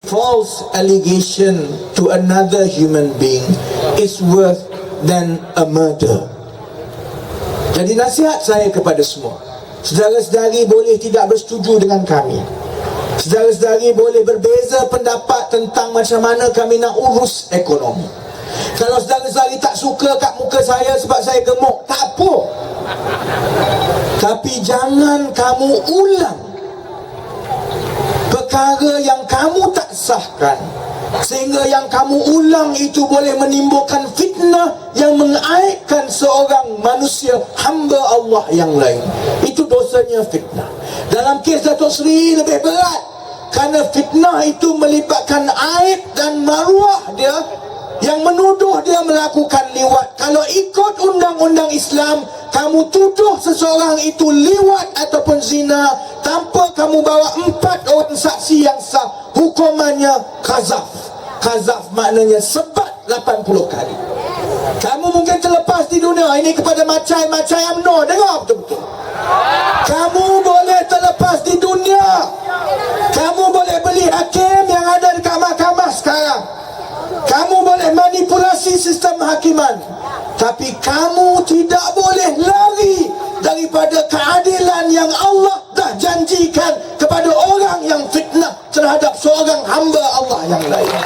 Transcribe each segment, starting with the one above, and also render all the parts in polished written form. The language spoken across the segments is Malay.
false allegation to another human being is worse than a murder. Jadi nasihat saya kepada semua, saudara-saudari boleh tidak bersetuju dengan kami, saudara-saudari boleh berbeza pendapat tentang macam mana kami nak urus ekonomi. Kalau saudara-saudari tak suka kat muka saya sebab saya gemuk, tak apa. Tapi jangan kamu ulang perkara yang kamu tak sahkan, sehingga yang kamu ulang itu boleh menimbulkan fitnah yang mengaibkan seorang manusia, hamba Allah yang lain. Itu dosanya fitnah. Dalam kes Datuk Seri lebih berat, kerana fitnah itu melibatkan aib dan maruah dia, yang menuduh dia melakukan liwat. Kalau ikut undang-undang Islam, kamu tuduh seseorang itu liwat ataupun zina tanpa kamu bawa 4 orang saksi yang sah, hukumannya qazaf. Qazaf maknanya sebat 80 kali. Kamu mungkin terlepas di dunia ini kepada macam UMNO. Dengar betul-betul, kamu boleh terlepas di dunia. Kamu boleh beli hakim yang ada dekat mahkamah sekarang. Kamu boleh manipulasi sistem hakiman, tapi kamu tidak boleh lari daripada keadilan yang Allah dah janjikan kepada orang yang fitnah terhadap seorang hamba Allah yang lain.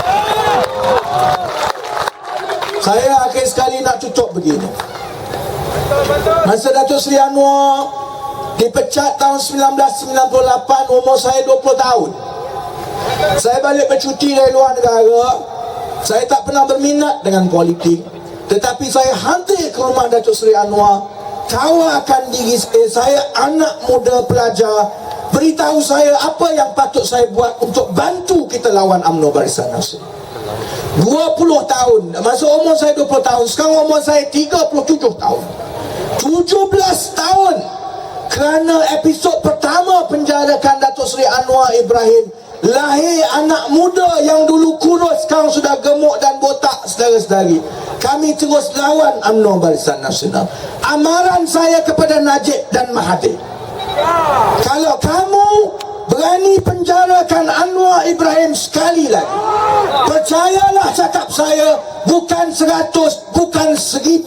Saya akhir sekali nak tutup begini. Masa Datuk Seri Anwar dipecat tahun 1998, umur saya 20 tahun. Saya balik bercuti dari luar negara. Saya tak pernah berminat dengan politik, tetapi saya hadir ke rumah Datuk Seri Anwar, tawarkan diri saya anak muda pelajar, beritahu saya apa yang patut saya buat untuk bantu kita lawan UMNO Barisan Nasional. 20 tahun, masa umur saya 20 tahun, sekarang umur saya 37 tahun. 17 tahun kerana episod pertama penjarakan Datuk Seri Anwar Ibrahim. Lahir anak muda yang dulu kurus, sekarang sudah gemuk dan botak, saudara-saudari. Kami terus lawan UMNO Barisan Nasional. Amaran saya kepada Najib dan Mahathir, kalau kamu berani penjarakan Anwar Ibrahim sekali lagi, percayalah cakap saya, bukan 100, bukan 1000,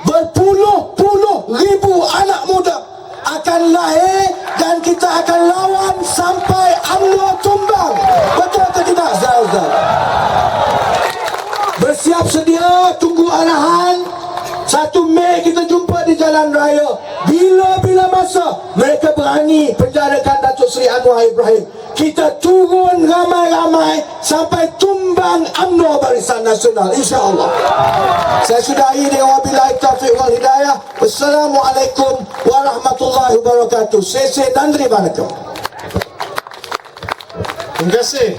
berpuluh-puluh ribu anak muda akan lahir dan kita akan lawan sampai UMNO tumbang. Betul atau tidak, saudara-saudara? Bersiap sedia, tunggu arahan. 1 Mei kita jumpa di jalan raya. Bila-bila masa mereka berani penjarakan Datuk Seri Anwar Ibrahim, kita turun ramai-ramai sampai tumbang UMNO Barisan Nasional, insya-Allah. Saya sudahi dengan wabillahi taufiq wal hidayah. Wassalamualaikum warahmatullahi wabarakatuh. Sese Nandri Banakam. Terima kasih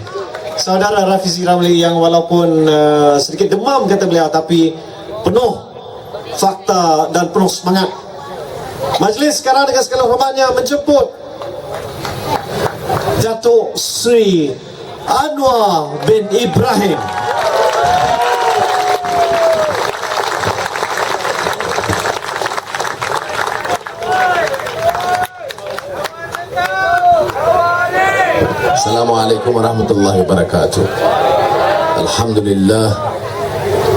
saudara Rafizi Ramli yang walaupun sedikit demam kata beliau, tapi penuh fakta dan penuh semangat. Majlis sekarang dengan segala hormatnya menjemput Datuk Seri Anwar bin Ibrahim. Assalamualaikum warahmatullahi wabarakatuh. Alhamdulillah,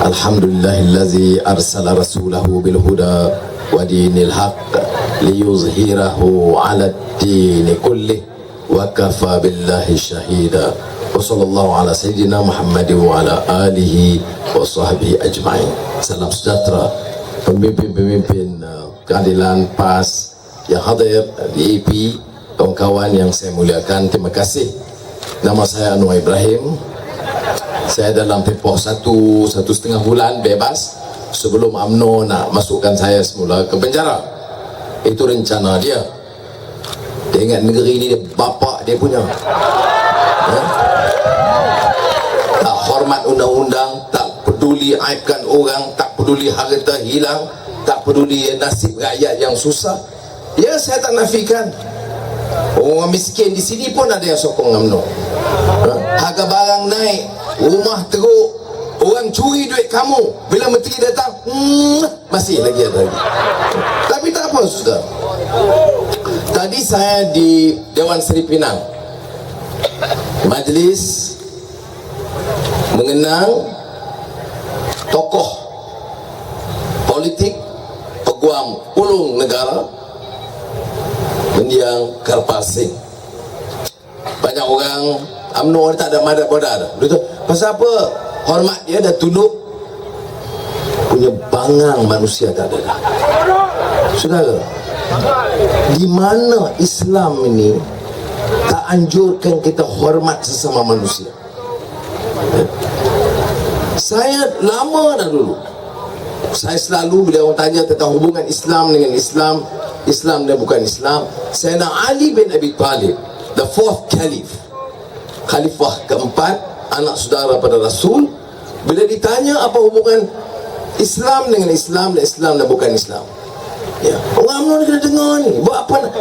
alhamdulillahillazi arsala rasulahu bil huda wa dinil haqq liyuzhirahu 'ala ad-din kullih wa kafa billahi syahida. Wa sallallahu ala sayyidina Muhammadin wa ala alihi wa sahbihi ajma'in. Salam sejahtera pemimpin-pemimpin keadilan PAS yang hadir di EP, kawan-kawan yang saya muliakan, terima kasih. Nama saya Anwar Ibrahim. Saya dalam tempoh 1.5 bulan bebas sebelum UMNO nak masukkan saya semula ke penjara. Itu rencana dia. Dia ingat negeri ini bapak dia punya. Tak hormat undang-undang, tak peduli aibkan orang, tak peduli harta hilang, tak peduli nasib rakyat yang susah. Ya, saya tak nafikan. Orang miskin di sini pun ada yang sokong UMNO. Harga barang naik, rumah teruk, orang curi duit kamu. Bila menteri datang, masih lagi ada lagi. Tapi tak apa, sudah. Tadi saya di Dewan Seri Pinang, majlis mengenang tokoh politik peguam ulung negara mendiang Kirpal Singh. Banyak orang UMNO tak ada madat boda. Pasal apa? Hormat dia dah tunduk, punya bangang manusia tak ada dah. Saudara, di mana Islam ini tak anjurkan kita hormat sesama manusia? Saya lama dah dulu, saya selalu bila orang tanya tentang hubungan Islam dengan Islam, Islam dan bukan Islam, Sayyidina Ali bin Abi Talib, the fourth caliph, khalifah keempat, anak saudara pada Rasul, bila ditanya apa hubungan Islam dengan Islam dan Islam dan bukan Islam, ya, orang UMNO ni kena dengar ni. Buat apa nak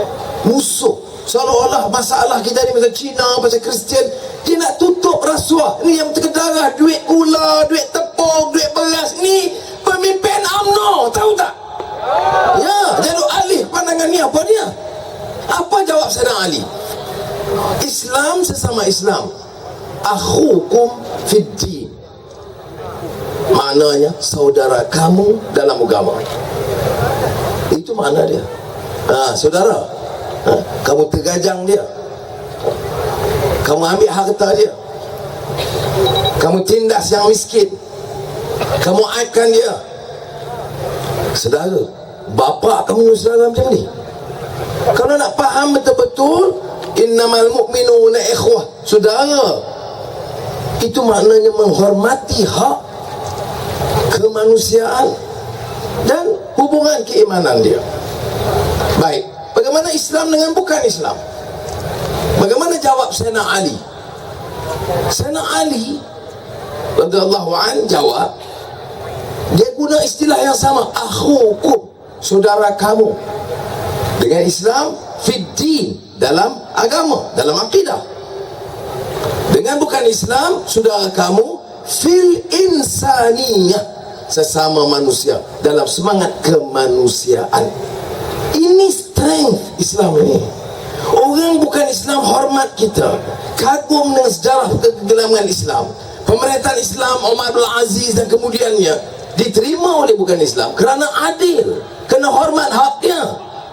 musuh? Seolah-olah masalah kita ni pasal Cina, pasal Kristian, dia nak tutup rasuah. Ni yang terkedarah, duit gula, duit tepung, duit beras. Ni pemimpin UMNO, tahu tak? Ya, jadi alih pandangan ni apa dia? Apa jawab Sayyidina Ali? Islam sesama Islam, akhukum fid din, maknanya saudara kamu dalam agama. Itu makna dia. Saudara, kamu tergajang dia, kamu ambil harta dia, kamu tindas yang miskin, kamu aibkan dia, saudara. Bapa kamu saudara macam ni. Kalau nak faham betul-betul, innamal mu'minuna ikhwah, saudara, itu maknanya menghormati hak kemanusiaan dan hubungan keimanan dia. Baik, bagaimana Islam dengan bukan Islam? Bagaimana jawab Sayyidina Ali? Sayyidina Ali radhiyallahu an jawab, dia guna istilah yang sama, akhukum, saudara kamu, dengan Islam fid din, dalam agama, dalam akidah. Dengan bukan Islam, saudara kamu fil insaniyah, sesama manusia, dalam semangat kemanusiaan. Ini strength Islam ini. Orang bukan Islam hormat kita, kagum dengan sejarah kegelaman Islam. Pemerintahan Islam Umar bin Aziz dan kemudiannya diterima oleh bukan Islam kerana adil, kerana hormat hak dia,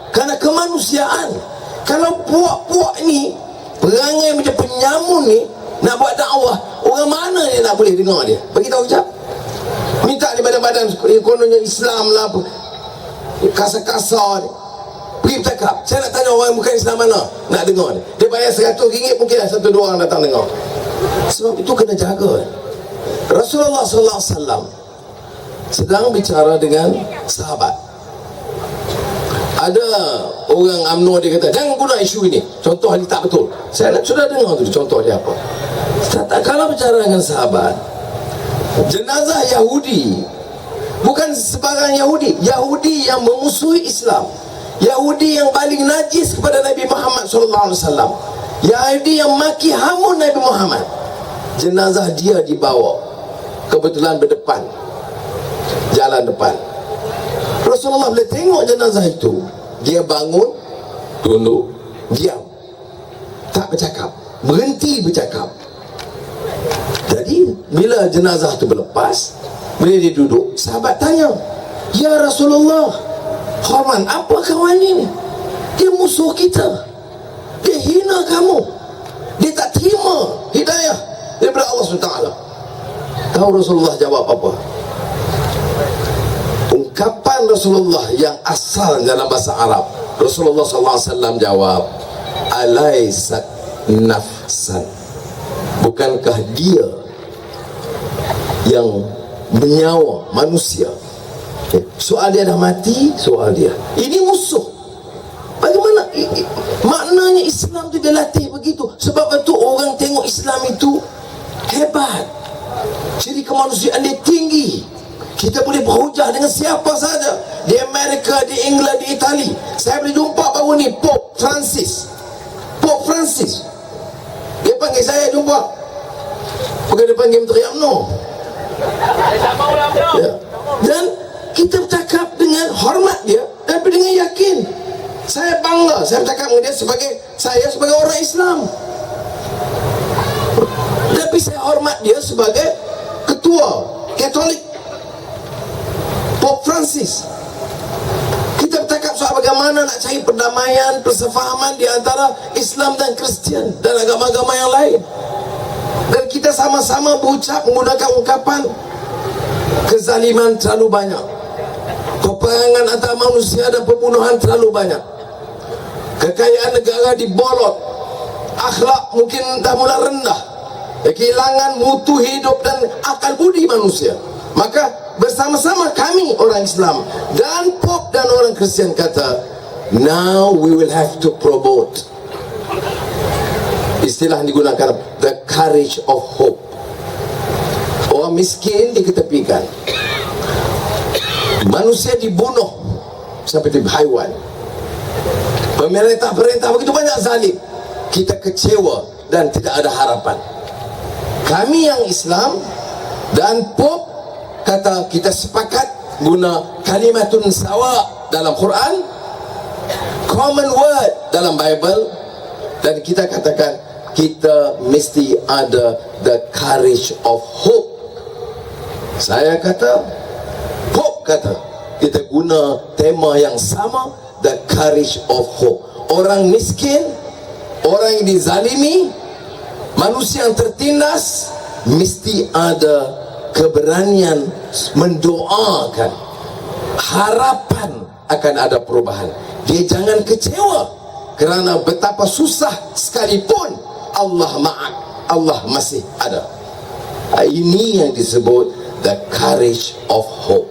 kerana kemanusiaan. Kalau puak-puak ni perangai macam penyamun ni, nak buat dakwah, orang mana dia nak boleh dengar dia? Bagi tahu sekejap. Minta di badan-badan kononnya Islam lah apa, kasar-kasar ni, pergi bercakap. Saya nak tanya orang bukan Islam mana nak dengar ni. Dia bayar RM100, mungkin lah 1-2 orang datang dengar. Sebab itu kena jaga. Rasulullah SAW sedang bicara dengan sahabat. Ada orang UMNO, dia kata jangan guna isu ini, contoh ini tak betul. Saya nak sudah dengar tu contoh dia apa. Tak kalah bicara dengan sahabat, jenazah Yahudi, bukan sebarang Yahudi, Yahudi yang memusuhi Islam, Yahudi yang paling najis kepada Nabi Muhammad SAW, Yahudi yang maki hamun Nabi Muhammad, jenazah dia dibawa, kebetulan berdepan, jalan depan. Rasulullah bila tengok jenazah itu, dia bangun, tunduk, diam, tak bercakap, berhenti bercakap. Jadi bila jenazah itu berlepas, bila dia duduk, sahabat tanya, ya Rasulullah, hormat apa kawan ini? Dia musuh kita, dia hina kamu, dia tak terima hidayah daripada Allah SWT. Tahu Rasulullah jawab apa? Ungkapan Rasulullah yang asal dalam bahasa Arab, Rasulullah SAW jawab, alaisat nafsan, bukankah dia yang bernyawa manusia? Soal dia dah mati, soal dia. Ini musuh. Bagaimana? Maknanya Islam tu dia latih begitu. Sebab itu orang tengok Islam itu hebat, ciri kemanusiaan dia tinggi. Kita boleh berhujah dengan siapa saja, di Amerika, di England, di Itali. Saya boleh jumpa baru ni Pope Francis. Pope Francis, dia panggil saya jumpa, bukan dia panggil Menteri UMNO ya. Dan kita bercakap dengan hormat dia, tapi dengan yakin. Saya bangga, saya bercakap dengan dia sebagai orang Islam, tapi saya hormat dia sebagai ketua Katolik Pope Francis. Kita bercakap soal bagaimana nak cari perdamaian, persefahaman di antara Islam dan Kristian dan agama-agama yang lain. Dan kita sama-sama berucap menggunakan ungkapan kezaliman terlalu banyak, peperangan antara manusia dan pembunuhan terlalu banyak, kekayaan negara dibolot, akhlak mungkin dah mula rendah, kehilangan mutu hidup dan akal budi manusia. Maka bersama-sama kami orang Islam dan Pop dan orang Kristian kata, now we will have to promote, istilah yang digunakan, the courage of hope. Orang miskin diketepikan, manusia dibunuh seperti haiwan, pemerintah begitu banyak zalim. Kita kecewa dan tidak ada harapan. Kami yang Islam dan Pop kata kita sepakat guna kalimatun sawa dalam Quran, common word dalam Bible, dan kita katakan kita mesti ada the courage of hope. Saya kata, Pop kata, kita guna tema yang sama, the courage of hope. Orang miskin, orang yang dizalimi, manusia yang tertindas, mesti ada keberanian mendoakan harapan akan ada perubahan. Dia jangan kecewa kerana betapa susah sekalipun Allah maaf, Allah masih ada. Ini yang disebut the courage of hope.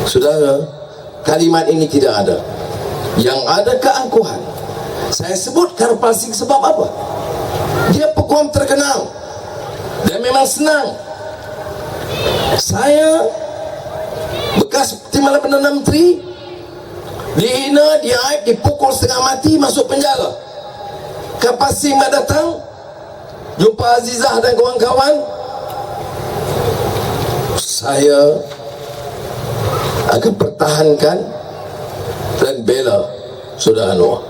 Saudara, kalimat ini tidak ada. Yang ada keangkuhan. Saya sebut Karpal Singh sebab apa? Dia peguam terkenal dan memang senang. Saya bekas Timbalan Perdana Menteri dihina, diaib, dipukul setengah mati, masuk penjara. Karpal Singh datang jumpa Azizah dan kawan-kawan. Saya akan pertahankan dan bela Saudara Anwar.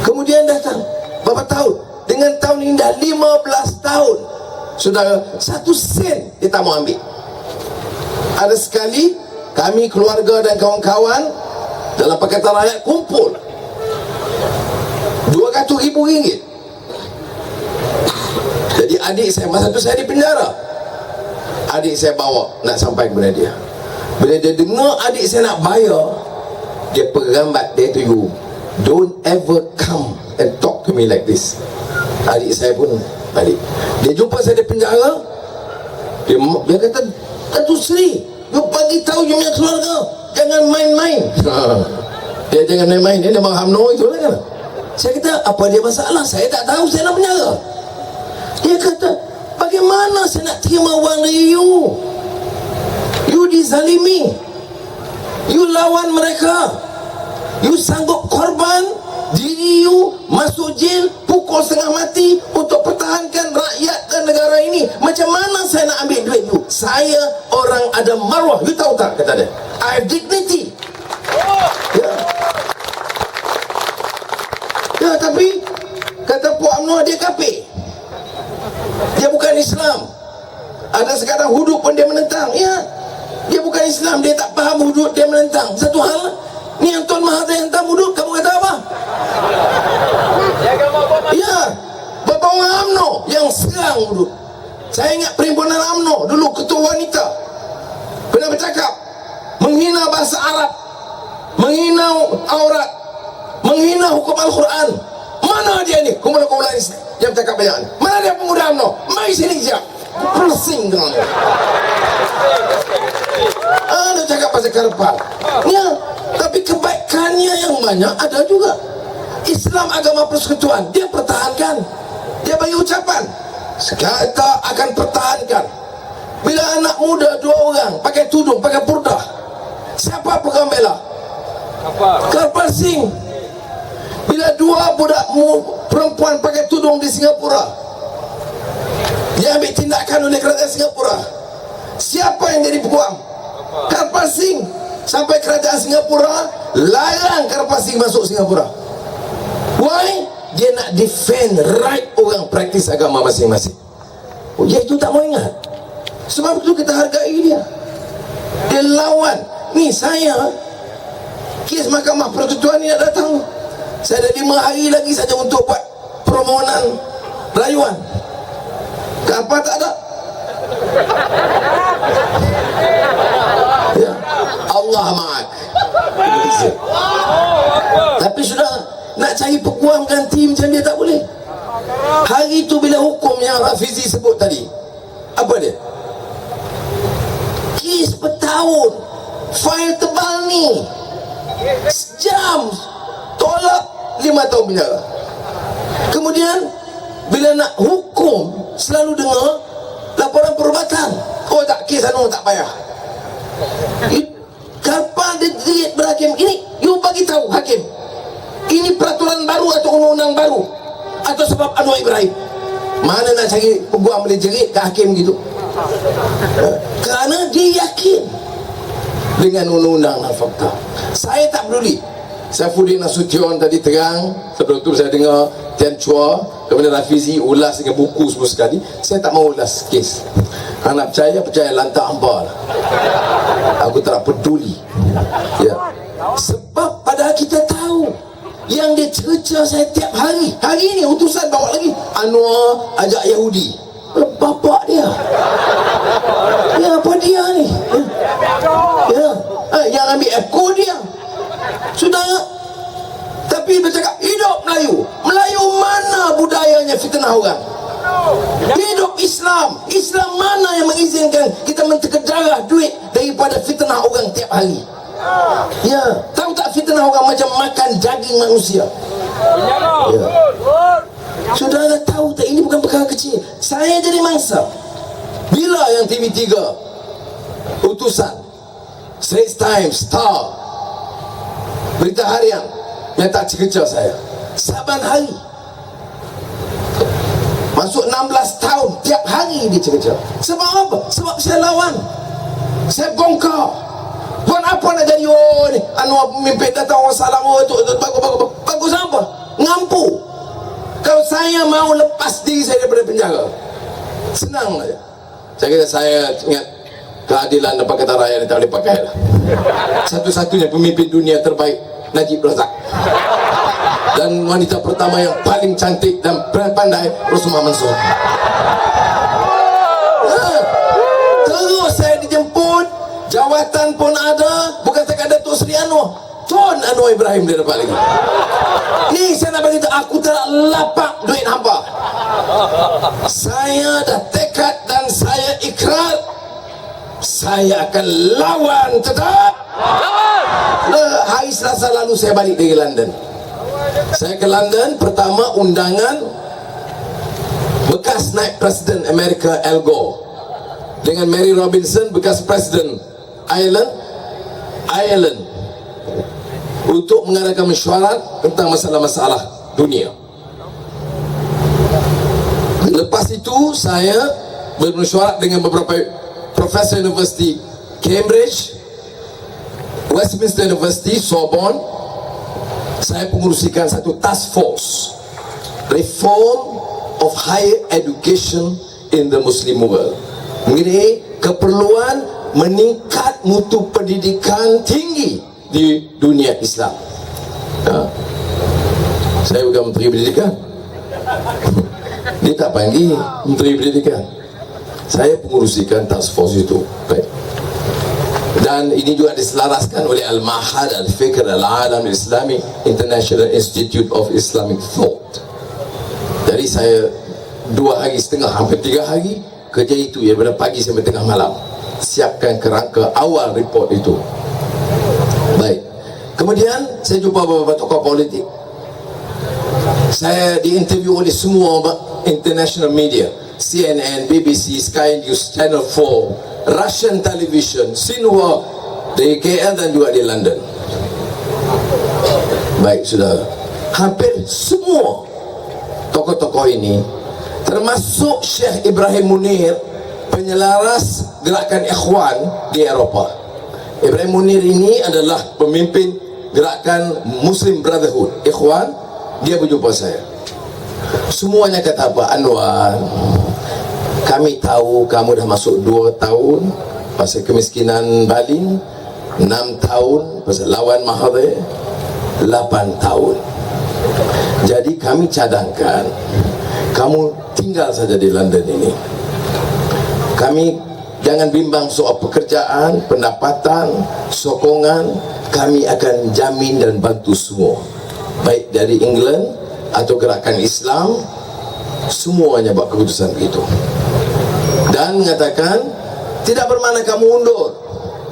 Kemudian datang berapa tahun? Dengan tahun ini dah 15 tahun. Saudara, 1 sen dia tak mau ambil. Ada sekali kami keluarga dan kawan-kawan dalam Pakatan Rakyat kumpul RM200,000. Jadi adik saya, masa tu saya di penjara, adik saya bawa nak sampai kepada dia. Bila dia dengar adik saya nak bayar, dia perambat, dia tu, don't ever come and talk to me like this. Adik saya pun balik. Dia jumpa saya di penjara, dia kata, Datuk Seri, you bagi tahu you punya keluarga jangan main-main. Dia jangan main-main, dia memang UMNO itu lah kan. Saya kata, apa dia masalah? Saya tak tahu, saya nak penjara. Dia kata, bagaimana saya nak terima wang dari you? You dizalimi, you lawan mereka, you sanggup korban diri you masuk jail, pukul setengah mati untuk pertahankan rakyat dan negara ini. Macam mana saya nak ambil duit you? Saya orang ada maruah, you tahu tak, kata dia, I have dignity. Ya, tapi kata Puan UMNO dia kafir, dia bukan Islam. Ada sekarang hudud pun dia menentang. Ya, dia bukan Islam, dia tak faham hudud, dia menentang. Satu hal, ni yang Tuan Mahathir hantar hudud, kamu kata apa? Ya, Bapak orang UMNO yang serang hudud. Saya ingat perhimpunan UMNO dulu, ketua wanita pernah bercakap menghina bahasa Arab, menghina aurat, menghina hukum Al-Quran. Mana dia ni kumpulan-kumpulan Islam yang bercakap banyak ni? Mana dia pemuda UMNO? Mari sini sekejap, pusing dengan dia. Dia cakap pasal Karpal ya, tapi kebaikannya yang banyak ada juga. Islam agama persekutuan, dia pertahankan, dia bagi ucapan, kata akan pertahankan. Bila anak muda 2 orang pakai tudung, pakai purdah, siapa pegang bela? Karpal Singh. Bila 2 budak perempuan pakai tudung di Singapura, dia ambil tindakan oleh kerajaan Singapura, siapa yang jadi peguam? Karpal Singh. Sampai kerajaan Singapura larang Karpal Singh masuk Singapura. Why? Dia nak defend right orang praktis agama masing-masing. Oh, dia itu tak mau ingat. Sebab itu kita hargai dia. Dia lawan. Ni saya, kes Mahkamah Persekutuan ni nak datang. Saya ada 5 hari lagi saja untuk buat permohonan rayuan. Apa tak ada? Ya. Allah ma'ak. Tapi sudah nak cari peguam ganti macam dia tak boleh. Hari itu bila hukum yang Rafizi sebut tadi, apa dia? Kes bertahun, fail tebal ni, sejam, tolak 5 tahun penjara. Kemudian bila nak hukum, selalu dengar laporan perubatan. Oh tak, kes anu tak payah. Kapan dia berhakim? Ini you bagi tahu hakim, ini peraturan baru atau undang-undang baru, atau sebab Anwar Ibrahim? Mana nak cari peguam boleh jerit ke hakim gitu? Kerana dia yakin dengan undang-undang dan fakta. Saya tak peduli. Saifuddin Nasution tadi terang, sebelum tu saya dengar Tian Chua, kemudian Rafizi ulas dengan buku semua sekali. Saya tak mau ulas kes. Anak percaya lantak hamba lah. Aku tak peduli. Ya. Sebab padahal kita tahu yang dia cerca saya tiap hari. Hari ini utusan bawa lagi Anwar ajak Yahudi. Bapak dia. Ya, apa dia ni? Ya. Yang ambil echo dia. Sudah. Tapi dia cakap hidup Melayu. Melayu mana budayanya fitnah orang? Hidup Islam. Islam mana yang mengizinkan kita menterkedarah duit daripada fitnah orang tiap hari? Ya, tahu tak fitnah orang macam makan daging manusia? Ya. Saudara tahu tak, ini bukan perkara kecil. Saya jadi mangsa. Bila yang TV3 utusan Straits Times, Star, berita harian yang tak cerca saya saban hari, masuk 16 tahun, tiap hari dia cerca. Sebab apa? Sebab saya lawan, saya bongkar. Buat apa nak jadi ni Anwar pemimpin datang orang salam, oh tu bagus apa? Ngampu. Kalau saya mau lepas diri saya daripada penjara, senang saja. Saya kata saya ingat keadilan dan Pakatan Rakyat tak boleh pakai lah. Satu-satunya pemimpin dunia terbaik Najib Razak, dan wanita pertama yang paling cantik dan pandai Rosmah Mansur. Terus saya dijemput, jawatan pun ada, bukan sekadar Datuk Seri Anwar, Tun Anwar Ibrahim dia dapat lagi. Ni saya nak beritahu, aku tak lapak duit hampa. Saya dah tekad dan saya ikrar, saya akan lawan tetap. Hari Selasa lalu saya balik dari London. Saya ke London, pertama undangan bekas naib Presiden Amerika Al Gore dengan Mary Robinson, bekas Presiden Ireland, untuk mengadakan mesyuarat tentang masalah-masalah dunia. Lepas itu saya bermesyuarat dengan beberapa profesor universiti Cambridge, Westminster University, Sorbonne. Saya pengurusikan satu task force reform of higher education in the Muslim world, mengenai keperluan meningkat mutu pendidikan tinggi di dunia Islam. Saya bukan Menteri Pendidikan. Dia tak panggil Menteri Pendidikan. Saya pengurusikan task force itu. Baik. Dan ini juga diselaraskan oleh Al-Mahad Al-Fikr Al-Alam Al-Islami, International Institute of Islamic Thought. Jadi saya 2 hari setengah, hampir 3 hari kerja itu, daripada pagi sampai tengah malam, siapkan kerangka awal report itu. Baik. Kemudian saya jumpa beberapa tokoh politik. Saya diinterview oleh semua international media, CNN, BBC, Sky News, Channel 4, Russian Television, Xinhua di KL dan juga di London. Baik, saudara, hampir semua tokoh-tokoh ini, termasuk Syekh Ibrahim Munir, penyelaras gerakan Ikhwan di Eropah. Ibrahim Munir ini adalah pemimpin gerakan Muslim Brotherhood Ikhwan. Dia berjumpa saya. Semuanya kata apa? Anwar, Kami tahu kamu dah masuk 2 tahun pasal kemiskinan baling, 6 tahun pasal lawan Mahathir, 8 tahun. Jadi kami cadangkan kamu tinggal saja di London ini. Kami jangan bimbang soal pekerjaan, pendapatan, sokongan. Kami akan jamin dan bantu semua, baik dari England atau gerakan Islam, semuanya buat keputusan begitu. Dan mengatakan tidak bermakna kamu undur,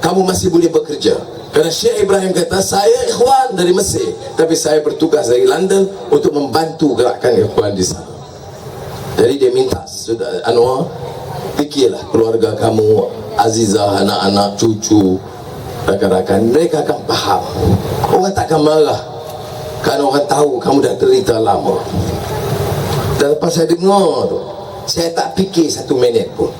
kamu masih boleh bekerja. Kerana Syekh Ibrahim kata, saya ikhwan dari Mesir, tapi saya bertugas dari London untuk membantu gerakan ikhwan di sana. Jadi dia minta, sudah Anwar, fikirlah keluarga kamu, Azizah, anak-anak, cucu, rakan-rakan, mereka akan faham. Orang tak akan marah kerana orang tahu kamu dah derita lama. Dan lepas saya dengar tu, saya tak fikir 1 minit pun.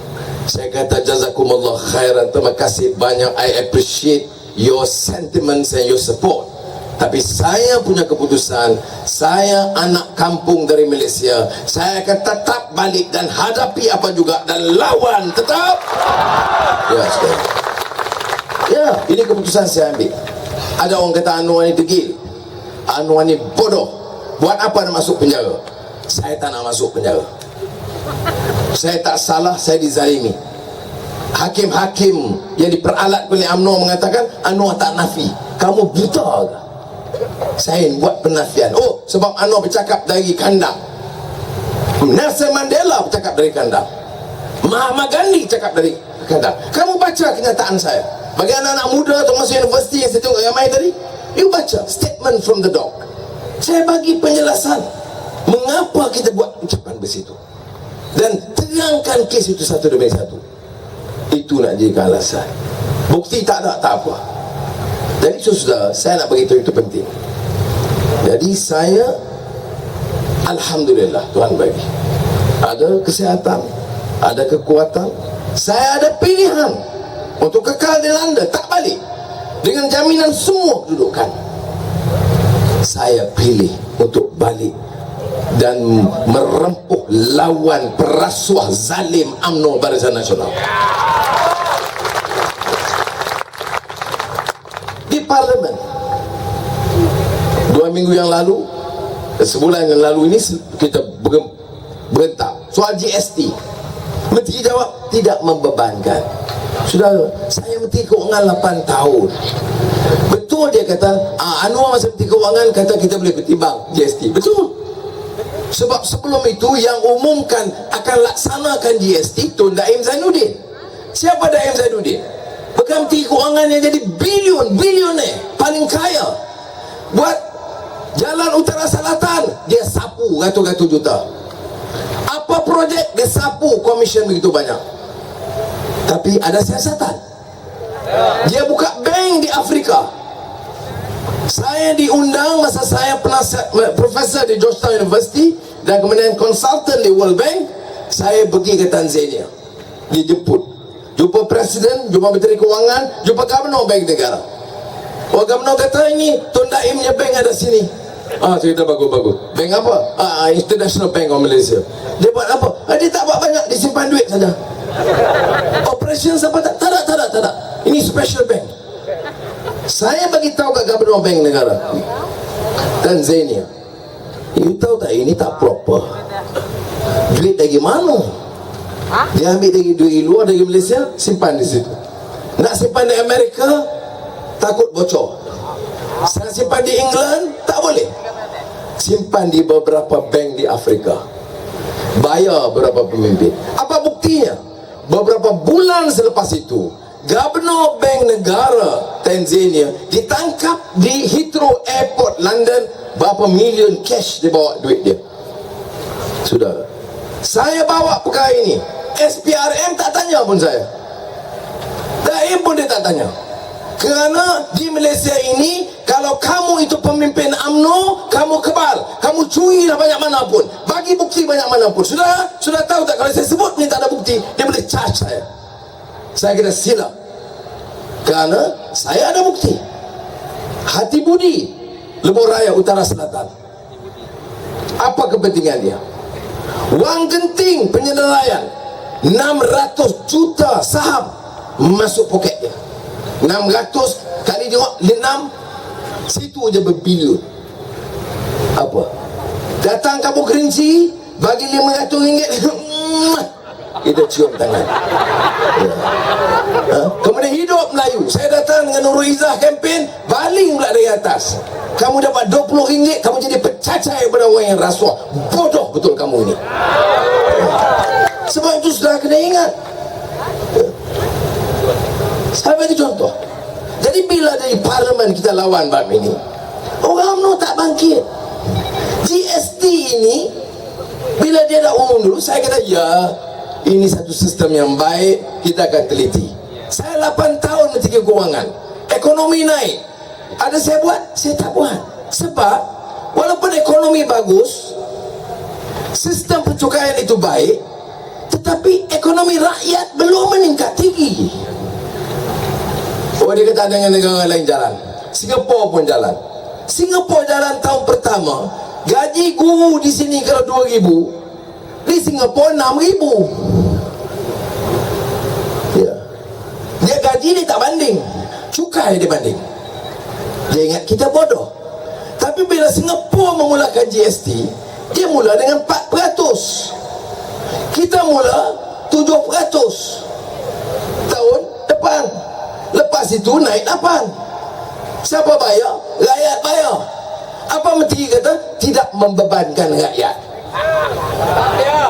Saya kata jazakumullah khairan, terima kasih banyak, I appreciate your sentiments and your support. Tapi saya punya keputusan, saya anak kampung dari Malaysia, saya akan tetap balik dan hadapi apa juga dan lawan tetap. Ya, sekali. Ya, ini keputusan saya ambil. Ada orang kata Anwar ni degil, Anwar ni bodoh, buat apa nak masuk penjara? Saya tak nak masuk penjara. Saya tak salah, saya dizalimi. Hakim-hakim yang diperalat oleh UMNO mengatakan Anwar tak nafi. Kamu buta ke? Saya buat penafian. Oh, sebab Anwar bercakap dari kandang, Nelson Mandela bercakap dari kandang, Mahatma Gandhi cakap dari kandang. Kamu baca kenyataan saya. Bagi anak-anak muda atau masuk universiti yang saya tengok ramai tadi, you baca statement from the doc. Saya bagi penjelasan mengapa kita buat ucapan bersitu dan terangkan kes itu satu demi satu. Itu nak jadikan alasan. Bukti tak ada, tak apa. Jadi sudah, saya nak beritahu itu penting. Jadi saya, alhamdulillah, Tuhan bagi ada kesihatan, ada kekuatan, saya ada pilihan untuk kekal di London, tak balik dengan jaminan semua kedudukan. Saya pilih untuk balik dan merempuh lawan perasuah zalim UMNO Barisan Nasional. Di Parlimen 2 minggu yang lalu, sebulan yang lalu ini, kita berentak soal GST. Menteri jawab tidak membebankan. Sudah, saya Menteri Keuangan 8 tahun. Betul dia kata, Anwar masa Menteri Keuangan kata kita boleh ketimbang GST. Betul. Sebab sebelum itu yang umumkan akan laksanakan GST Tun Daim Zainuddin. Siapa Daim Zainuddin? Bukan Menteri Keuangan yang jadi bilioner, paling kaya. Buat jalan Utara Selatan, dia sapu ratus-ratus juta. Apa projek, dia sapu komisen begitu banyak. Tapi ada siasatan. Dia buka bank di Afrika. Saya diundang masa saya profesor di Georgetown University dan kemudian konsultan di World Bank. Saya pergi ke Tanzania, dijemput, jumpa presiden, jumpa menteri keuangan, jumpa gubernur bank negara. Oh, gubernur kata ini Tun Daim punya bank ada sini. Saya kata bagus. Bank apa? International Bank of Malaysia. Dia buat apa? Dia tak buat banyak, dia simpan duit saja. Operation apa tak? Tak ada. Ini special bank. Saya bagi tahu kat gubernur bank negara Tanzania, you tahu tak ini tak proper. Duit dari mana? Dia ambil dari duit luar, dari Malaysia, simpan di situ. Nak simpan di Amerika, takut bocor. Saya simpan di England, tak boleh. Simpan di beberapa bank di Afrika. Bayar beberapa pemimpin. Apa buktinya? Beberapa bulan selepas itu, Gubernur Bank Negara Tanzania ditangkap di Heathrow Airport London. Berapa million cash dia bawa duit dia. Sudah, saya bawa perkara ini. SPRM tak tanya pun saya. Daim pun dia tak tanya. Kerana di Malaysia ini, kalau kamu itu pemimpin UMNO, kamu kebal, kamu curi lah banyak mana pun, bagi bukti banyak mana pun. Sudah tahu tak, kalau saya sebut ni tak ada bukti, dia boleh charge saya. Saya kena silap kerana saya ada bukti. Hati budi Lebuh Raya Utara Selatan, apa kepentingan dia? Wang genting penyelesaian 600 juta saham masuk poket dia. 600 kali tengok 6, situ je berbilion. Apa? Datang kampung Kerinci, bagi RM500, kita cium tangan. Kemudian hidup Melayu, saya datang dengan Nurul Izzah kempen, baling pula dari atas. Kamu dapat RM20, kamu jadi pecacai pada orang yang rasuah. Bodoh betul kamu ini. Sebab itu sudah kena ingat. Saya bagi contoh. Jadi bila dari parlimen kita lawan bab ini, orang UMNO tak bangkit. GST ini bila dia dah umum dulu, saya kata ya, ini satu sistem yang baik, kita akan teliti. Saya 8 tahun Menteri Keuangan, ekonomi naik. Ada saya buat? Saya tak buat. Sebab walaupun ekonomi bagus, sistem percukaian itu baik, tetapi ekonomi rakyat belum meningkat tinggi. Oh, dia kata dengan negara lain jalan. Singapura pun jalan. Singapura jalan tahun pertama, gaji guru di sini kalau 2,000, di Singapura 6,000. Ya. Dia gaji dia tak banding, cukai dia banding. Dia ingat kita bodoh. Tapi bila Singapura memulakan GST, dia mula dengan 4%. Kita mula 7% tahun depan. Lepas itu naik 8. Siapa bayar? Rakyat bayar. Apa menteri kata? Tidak membebankan rakyat. Ya.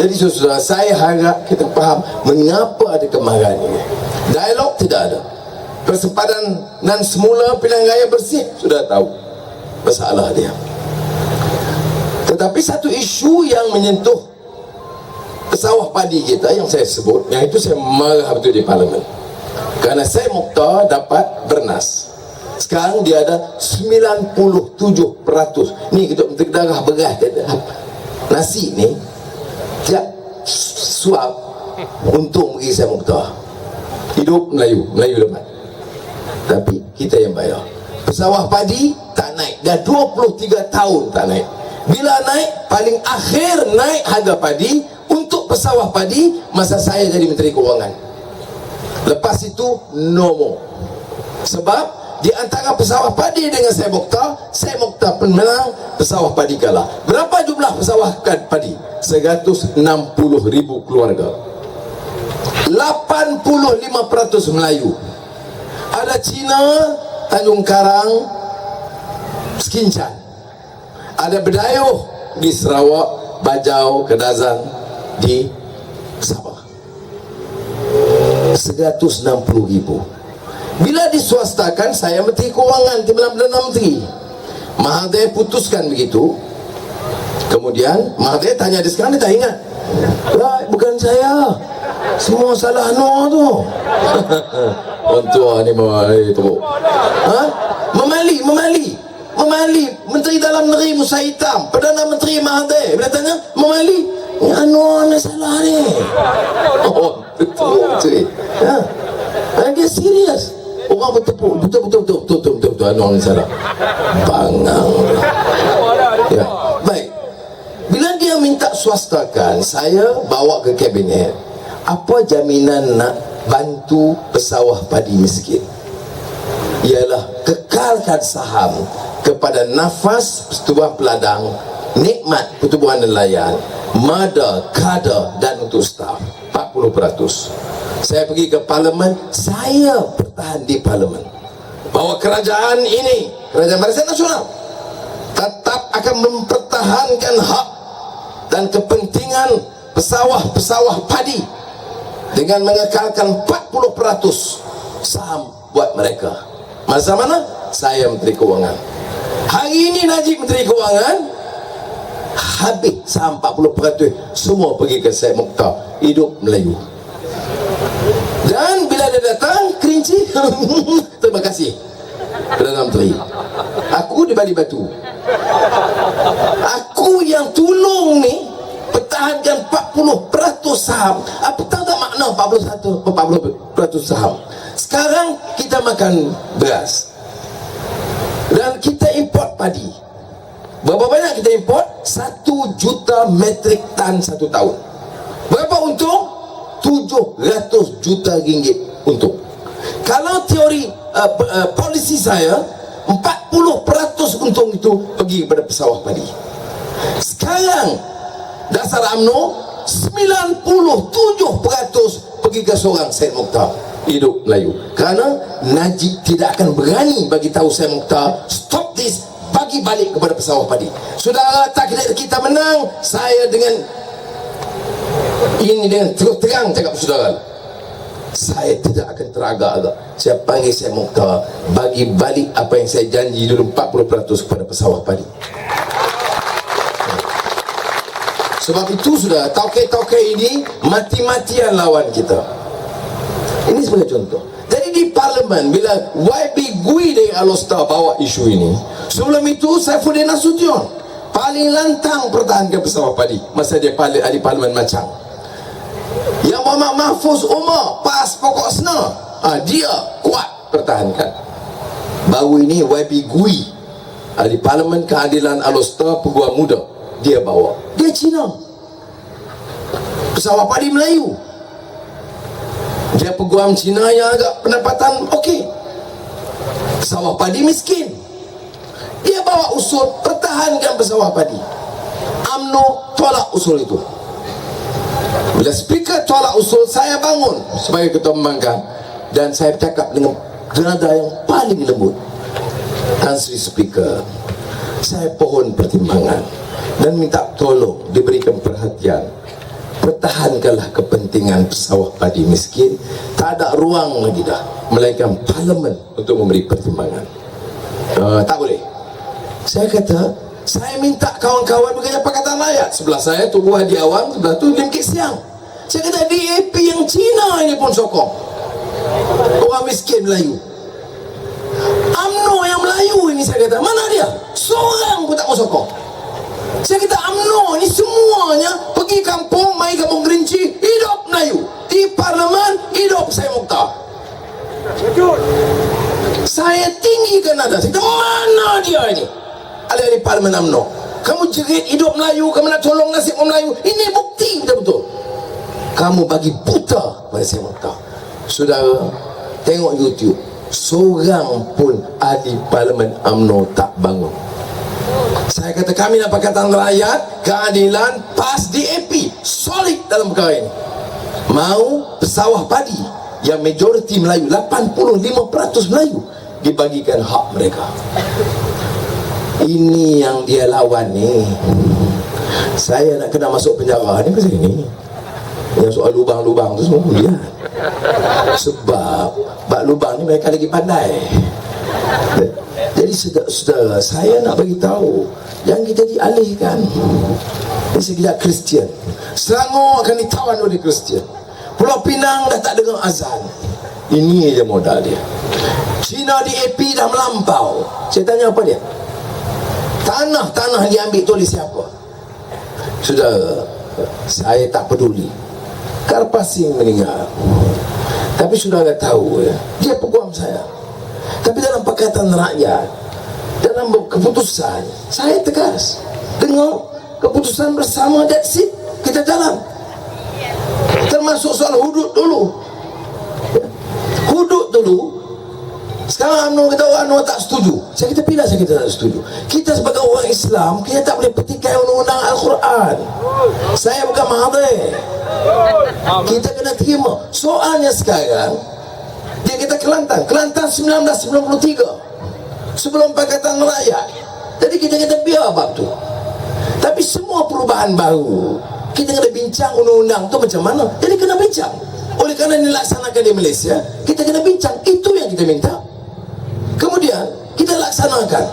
Jadi saudara, saya harap kita faham mengapa ada kemarahan ini. Dialog tidak ada. Persempadan semula pilihan raya bersih sudah tahu masalah dia. Tetapi satu isu yang menyentuh pesawah padi kita yang saya sebut, yang itu saya marah betul di parlimen. Kerana saya Mokhtar dapat bernas. Sekarang dia ada 97%. Ni kita Menteri Darah beras kata, nasi ni tiap suap untung bagi saya Mokhtar. Hidup Melayu, Melayu dapat. Tapi kita yang bayar. Pesawah padi tak naik, dah 23 tahun tak naik. Bila naik, paling akhir naik harga padi untuk pesawah padi masa saya jadi Menteri Keuangan. Lepas itu no more. Sebab di antara pesawah padi dengan saya Mokhtar menang, pesawah padi kalah. Berapa jumlah pesawah padi? 160,000 keluarga. 85% Melayu. Ada Cina, Tanjung Karang, Sekinchan. Ada Bedayuh di Sarawak, Bajau, Kedazan di Sabah. 160,000. Bila diswastakan, saya Menteri Keuangan, Timbalan Perdana Menteri. Mahathir putuskan begitu. Kemudian Mahathir tanya dia, sekarang dia tak ingat. Bukan saya, semua salah Noor tu. Orang tua ni teruk. Memali Menteri Dalam Negeri Musa Hitam, Perdana Menteri Mahathir. Bila tanya memali, Anwar ni salah ni. Oh, betul. Dia serius. Orang bertepuk, betul Anwar ni salah. Bangang. Ya. Baik. Bila dia minta swastakan, saya bawa ke kabinet. Apa jaminan nak bantu pesawah padi miskin? Ialah kekalkan saham kepada Nafas Pertubuhan Peladang, Nikmat Pertubuhan Nelayan, Mada, Kada dan untuk staf 40%. Saya pergi ke parlimen, saya bertahan di parlimen bahawa kerajaan ini, Kerajaan Barisan Nasional, tetap akan mempertahankan hak dan kepentingan pesawah-pesawah padi dengan mengekalkan 40% saham buat mereka. Masa mana? Saya Menteri Keuangan. Hari ini Najib Menteri Keuangan, habis saham 40%, semua pergi ke Syed Mokhtar. Hidup Melayu. Dan bila dia datang Kerinci, terima kasih Perdana Menteri, aku di Bali Batu, aku yang tolong ni pertahankan 40% saham. Apa tahu tak makna 40% saham? Sekarang kita makan beras dan kita import padi. Berapa banyak kita import? 1 juta metrik tan satu tahun. Berapa untung? 700 juta ringgit untung. Kalau teori polisi saya, 40% untung itu pergi kepada pesawah padi. Sekarang dasar UMNO 97% pergi ke seorang Syed Mokhtar hidup Melayu. Kerana Najib tidak akan berani bagi tahu Syed Mokhtar stop this, bagi balik kepada pesawah padi. Saudara, takdir kita menang. Saya dengan terus terang cakap saudara, saya tidak akan teragak-agak. Saya panggil Syed Mokhtar, bagi balik apa yang saya janji dulu 40% kepada pesawah padi. Sebab itu sudah tauke-tauke ini mati-matian lawan kita. Ini sebagai contoh. Jadi di parlimen bila YB Gui dari Alostar bawa isu ini, sebelum itu Saifuddin Nasution paling lantang pertahankan pesawah padi masa dia ahli parlimen Macang. Yang Muhammad Mahfuz Umar PAS pokok SNA, dia kuat pertahankan. Baru ini YB Gui ahli parlimen keadilan Alostar Peguam Muda, dia bawa, dia Cina, pesawah padi Melayu, dia peguam Cina yang agak pendapatan okey, pesawah padi miskin, dia bawa usul pertahankan pesawah padi. UMNO tolak usul itu. Bila speaker tolak usul, saya bangun sebagai ketua pembangkang dan saya bercakap dengan nada yang paling lembut, Tan Sri Speaker, saya pohon pertimbangan dan minta tolong diberikan perhatian. Pertahankanlah kepentingan pesawah padi miskin. Tak ada ruang lagi dah, melainkan parlimen untuk memberi pertimbangan. Tak boleh. Saya kata, saya minta kawan-kawan bekerja Pakatan Rakyat. Sebelah saya Tubuh Hadi Awang, sebelah tu Lim Kit Siang. Saya kata DAP yang Cina ini pun sokong orang miskin Melayu. UMNO yang Melayu ini, saya kata, mana dia? Seorang pun tak mau sokong. Saya kata UMNO ni semuanya pergi kampung, mai kampung Gerinci, hidup Melayu. Di parlimen hidup Syed Mokhtar. Saya tinggikan nada. Saya kata, mana dia ini? Ahli parlimen UMNO. Kamu jerit hidup Melayu, kamu nak tolong nasib orang Melayu. Ini bukti betul-betul. Kamu bagi buta pada Syed Mokhtar. Saudara, tengok YouTube. Seorang pun ahli parlimen UMNO tak bangun. Saya kata kami nak Pakatan Rakyat, keadilan, PAS, DAP solid dalam perkara ini. Mau pesawah padi yang majoriti Melayu, 85% Melayu, dibagikan hak mereka. Ini yang dia lawan ni. Saya nak kena masuk penjara ni pasal ini. Yang soal lubang-lubang tu semua dia. Sebab bak lubang ni mereka lagi pandai. Jadi saudara, saya nak bagi tahu yang kita dialihkan. Ini sekejap Kristian. Selangor akan ditawan oleh Kristian. Pulau Pinang dah tak dengar azan. Ini je modal dia. Cina DAP dah melampau. Saya tanya apa dia? Tanah diambil tu oleh siapa? Saudara, saya tak peduli. Karpasing meninggal. Tapi saudara tahu ya, dia peguam saya. Tapi dalam Pakatan Rakyat, dalam keputusan, saya tegas. Dengar keputusan bersama, that's it. Kita jalan. Termasuk soal hudud dulu. Hudud dulu. Sekarang UMNO kata UMNO tak setuju. Saya kata bila saya kita tak setuju. Kita sebagai orang Islam, kita tak boleh petikai undang-undang Al-Quran. Saya bukan mahathir. Kita kena terima. Soalnya sekarang, dia kata Kelantan 1993 sebelum Pakatan Rakyat. Jadi kita kata biar bab tu. Tapi semua perubahan baru, kita kena bincang undang-undang tu macam mana. Jadi kena bincang. Oleh kerana dilaksanakan di Malaysia, kita kena bincang. Itu yang kita minta. Kemudian kita laksanakan.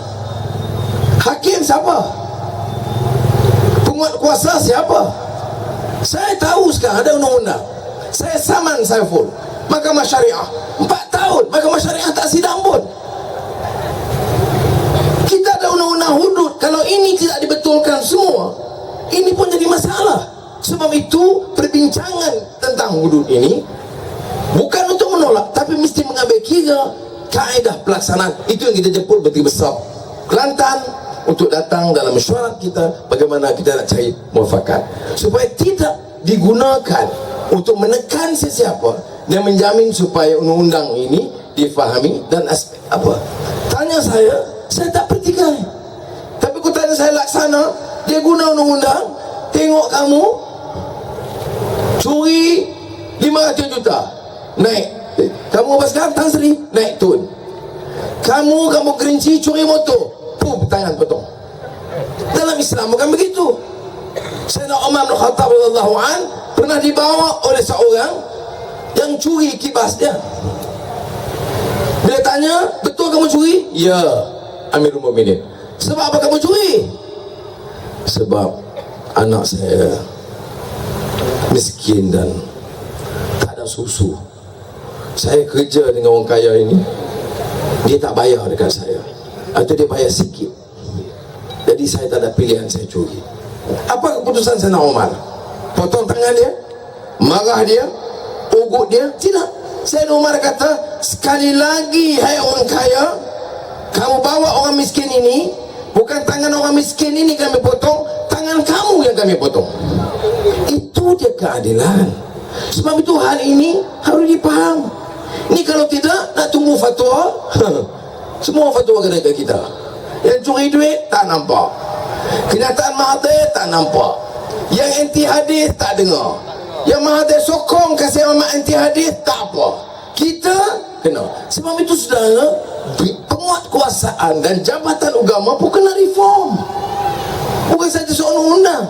Hakim siapa? Penguat kuasa siapa? Saya tahu sekarang ada undang-undang. Saya saman Saiful, Mahkamah Syariah 4 tahun, Mahkamah Syariah tak sidang pun. Kita ada undang-undang hudud. Kalau ini tidak dibetulkan semua, ini pun jadi masalah. Sebab itu perbincangan tentang hudud ini bukan untuk menolak, tapi mesti mengambil kira kaedah pelaksanaan. Itu yang kita jemput Menteri Besar Kelantan untuk datang dalam mesyuarat kita, bagaimana kita nak cari muafakat supaya tidak digunakan untuk menekan sesiapa dan menjamin supaya undang-undang ini difahami dan aspek apa. Tanya saya tak pertikai. Tapi kau tanya saya laksana, dia guna undang-undang. Tengok kamu curi 500 juta naik, kamu apa sekarang Tan Sri naik tun, kamu Kerinci curi motor, pum, tangan potong. Dalam Islam bukan begitu. Sayyidina Umar bin Khattab radhiyallahu an pernah dibawa oleh seorang yang curi kibas dia. Bila tanya, betul kamu curi? Ya, Amirul Mukminin. Sebab apa kamu curi? Sebab anak saya miskin dan tak ada susu. Saya kerja dengan orang kaya ini, dia tak bayar dekat saya, atau dia bayar sikit. Jadi saya tak ada pilihan, saya curi. Apa keputusan Sayyidina Umar? Potong tangan dia? Marah dia? Ugut dia? Tidak. Sayyidina Umar kata, sekali lagi hai orang kaya, kamu bawa orang miskin ini, bukan tangan orang miskin ini kami potong, tangan kamu yang kami potong. Itu dia keadilan. Sebab itu hal ini harus dipaham. Ini kalau tidak, nak tunggu fatwa. Semua fatwa kena ke kita. Yang curi duit tak nampak, kenyataan Mahathir tak nampak, yang anti hadis tak dengar, yang Mahathir sokong kasih amat anti hadis tak apa. Kita kena. Sebab itu saudara, penguatkuasaan dan jabatan agama pun kena reform, bukan saja soal undang-undang.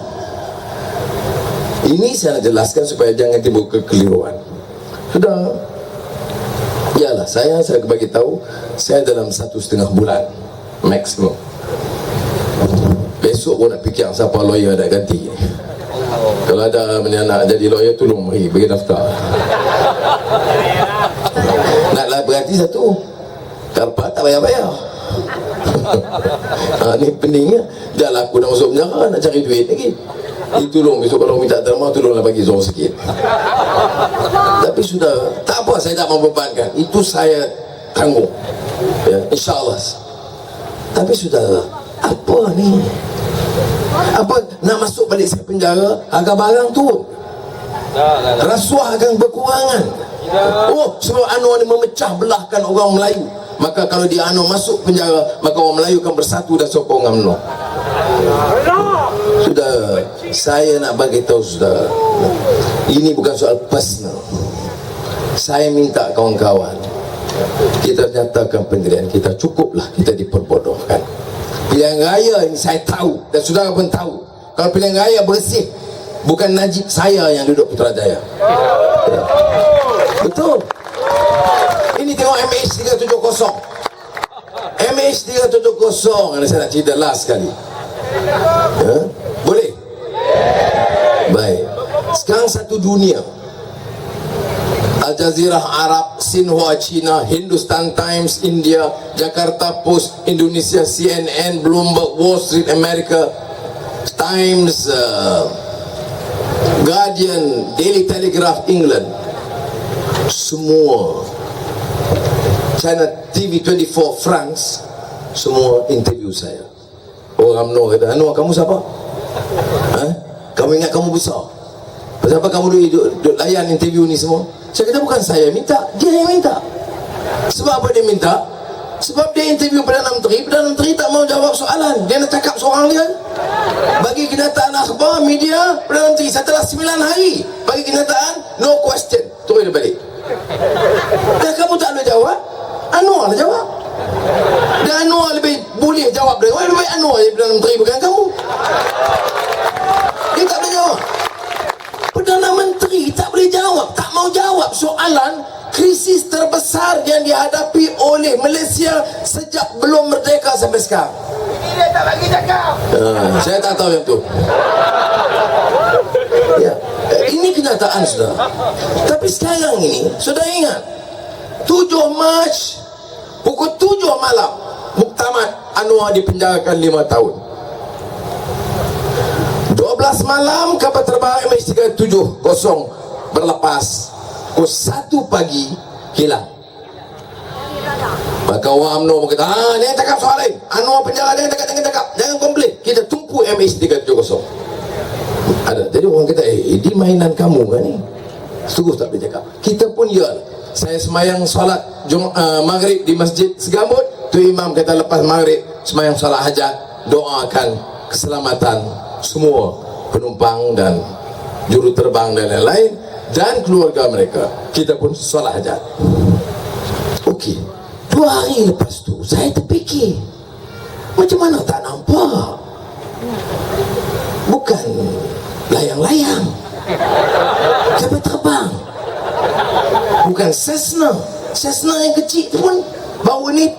Ini saya nak jelaskan supaya jangan timbul kekeliruan. Sudah, yalah, saya bagi tahu, saya dalam 1,5 bulan maksimum. Besok pun nak fikir siapa lawyer nak ganti. Kalau ada anak jadi lawyer, tolong bagi daftar. Naklah berarti satu, dapat tak bayar-bayar. Ni pentingnya. Dah lah aku dah masuk penjara, nak cari duit lagi. Tolong besok kalau minta derma, tolonglah bagi zorang sikit. Tapi sudah, tak apa, saya tak membebankan. Itu saya tanggung, ya, insyaAllah. Tapi sudah, apa ni? Apa nak masuk balik saya penjara, harga barang turun, rasuah akan berkurangan. Oh, sebab Anwar ni memecah belahkan orang Melayu, maka kalau dia Anwar masuk penjara, maka orang Melayu akan bersatu dan sokong UMNO. Sudah, saya nak bagi tahu sudah, ini bukan soal personal. Saya minta kawan-kawan, kita nyatakan pendirian kita, cukuplah kita diperbodohkan. Pilihan raya ini saya tahu, dan saudara pun tahu, kalau pilihan raya bersih, bukan Najib saya yang duduk Putrajaya. Ya. Betul. Ini tengok MH370, MH370. Saya nak cerita last sekali, ya? Boleh? Baik. Sekarang satu dunia, Al Jazeera Arab, Xinhua China, Hindustan Times India, Jakarta Post Indonesia, CNN, Bloomberg, Wall Street America, Times, Guardian, Daily Telegraph England, semua, China TV 24 France, semua interview saya. Orang UMNO kata, Anwar kamu siapa? Kamu ingat kamu besar? Kenapa kamu duduk layan interview ni semua? Saya kata bukan saya minta, dia yang minta. Sebab apa dia minta? Sebab dia interview Perdana Menteri tak mau jawab soalan, dia nak cakap seorang dia. Bagi kenyataan akhbar media, Perdana Menteri setelah 9 hari bagi kenyataan no question, terus dia balik. Dan kamu tak boleh jawab, Anwar lah jawab. Dan Anwar lebih boleh jawab dia. Lebih baik Anwar jadi Perdana Menteri, bukan kamu. Dia tak boleh jawab. Perdana Menteri tak boleh jawab, tak mau jawab soalan krisis terbesar yang dihadapi oleh Malaysia sejak belum merdeka sampai sekarang. Dia tak bagi cakap. Saya tak tahu yang tu. Ya, ini kenyataan sudah. Tapi sekarang ini, sudah ingat 7 Mac pukul 7 malam muktamad Anwar dipenjarakan 5 tahun. 12 malam kapal terbang MH370 berlepas, pukul 1 pagi hilang. Maka orang UMNO berkata, dia cakap soal lain, Anwar penjara, dia cakap, jangan komplain, kita tumpu MH370. Ada. Jadi orang kata, ini mainan kamu kan ni? Sungguh tak boleh cakap. Kita pun ya. Saya semayang solat maghrib di masjid Segambut, tu imam kata lepas maghrib semayang solat hajat, doakan keselamatan semua penumpang dan juru terbang dan lain-lain dan keluarga mereka. Kita pun solat hajat. Okey. 2 hari lepas tu saya terfikir, macam mana tak nampak? Bukan layang-layang, kapal terbang, bukan Cessna yang kecil pun. Baru ni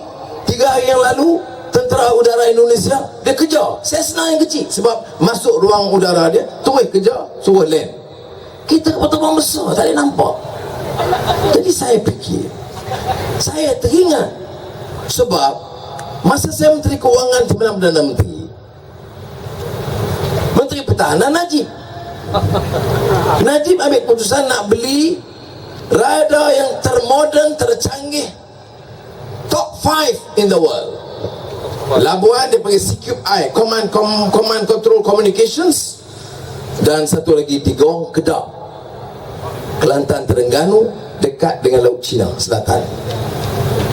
3 hari yang lalu Tentera Udara Indonesia dia kejar Cessna yang kecil sebab masuk ruang udara dia, terus kejar, suruh land. Kita kapal terbang besar tak boleh nampak. Jadi saya fikir, saya teringat sebab masa saya Menteri Kewangan Perdana Menteri Pertahanan Najib ambil keputusan nak beli radar yang termoden, tercanggih, top 5 in the world. Labuan dia panggil CQI, Command Control Communications, dan satu lagi di Gong Kedah, Kelantan Terengganu, dekat dengan Laut Cina Selatan.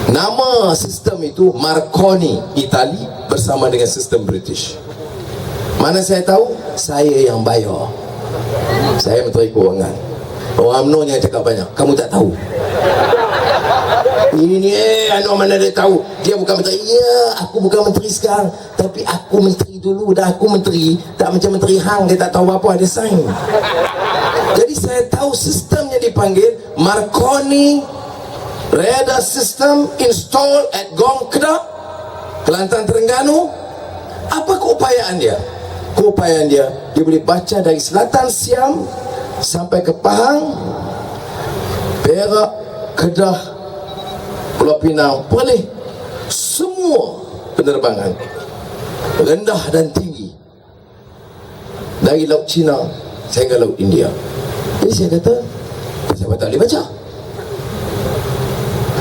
Nama sistem itu Marconi, Itali, bersama dengan sistem British. Mana saya tahu? Saya yang bayar. Saya Menteri Kewangan. Orang UMNO yang cakap banyak, kamu tak tahu. Ini UMNO mana dia tahu? Dia bukan menteri. Ya, aku bukan menteri sekarang, tapi aku menteri dulu. Dah aku menteri, tak macam Menteri Hang, dia tak tahu apa, ada sign. Jadi saya tahu sistem yang dipanggil Marconi Radar System installed at Gong Kedah, Kelantan Terengganu. Apa keupayaan dia? Keupayaan dia boleh baca dari selatan Siam sampai ke Pahang, Perak, Kedah, Pulau Pinang, Perlis, semua penerbangan rendah dan tinggi dari Laut Cina sehingga Laut India. Jadi saya kata, siapa tak boleh baca?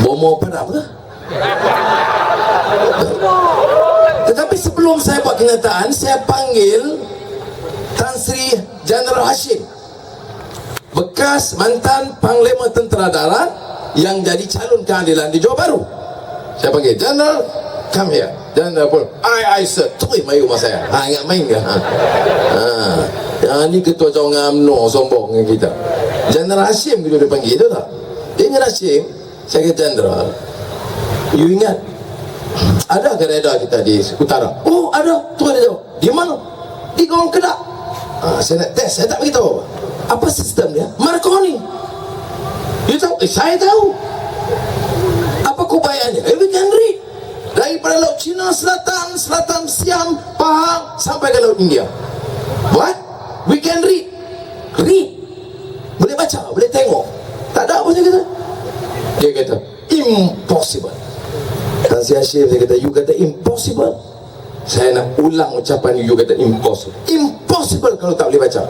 Bomo padam ke? Tetapi sebelum saya buat kenyataan, saya panggil Tan Sri Jeneral Hashim, bekas mantan Panglima Tentera Darat yang jadi calon keadilan di Johor Bahru. Saya panggil, General, come here. General pun, I sir, terus mayu sama saya. Ingat main ke? Ni ketua cawangan UMNO sombong dengan kita. General Hashim bila dia panggil tu tak? General Hashim, saya kata, General, you ingat ada ke radar kita di utara? Oh ada, tu ada jawab. Di mana? Di Gong Kedah. Saya nak test, saya tak beritahu apa sistem dia. Marconi. You tahu? Saya tahu. Apa keupayaan dia? We can read daripada Laut Cina Selatan, Selatan Siam, Pahang sampai ke Laut India. What? We can read. Boleh baca, boleh tengok. Tak ada apa saya kata. Dia kata impossible. Dan si Hashim, saya kata, you kata impossible. Saya nak ulang ucapan you kata impossible. Impossible kalau tak boleh baca.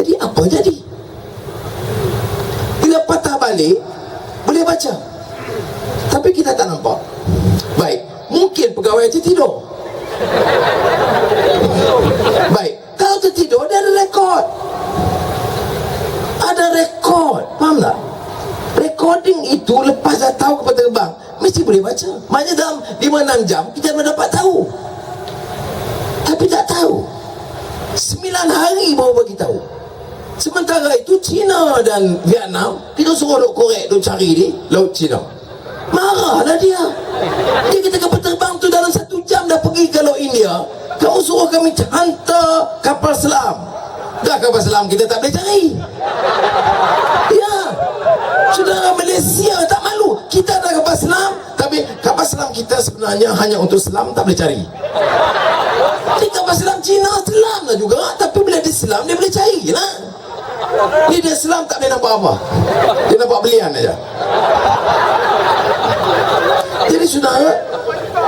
Jadi apa jadi? Bila patah balik, boleh baca, tapi kita tak nampak. Baik, mungkin pegawai itu tidur. Baik, kalau tertidur, dia ada rekod. Ada rekod, faham tak? Recording itu lepas dah tahu kapal terbang, mesti boleh baca. Maknanya dalam 5-6 jam kita dapat tahu. Tapi tak tahu. 9 hari baru bagi tahu. Sementara itu China dan Vietnam, kita suruh duk korek, duk cari di Laut Cina. Marahlah dia. Dia kata kapal terbang tu dalam 1 jam dah pergi ke Laut India. Kau suruh kami hantar kapal selam. Dah kapal selam kita tak boleh cari. Ya, saudara Malaysia tak malu. Kita ada kapal selam, tapi kapal selam kita sebenarnya hanya untuk selam, tak boleh cari. Jadi kapal selam Cina selam lah juga, tapi bila dia selam dia boleh cari lah. Ni dia selam tak boleh nampak apa, dia nampak belian aja. Jadi saudara,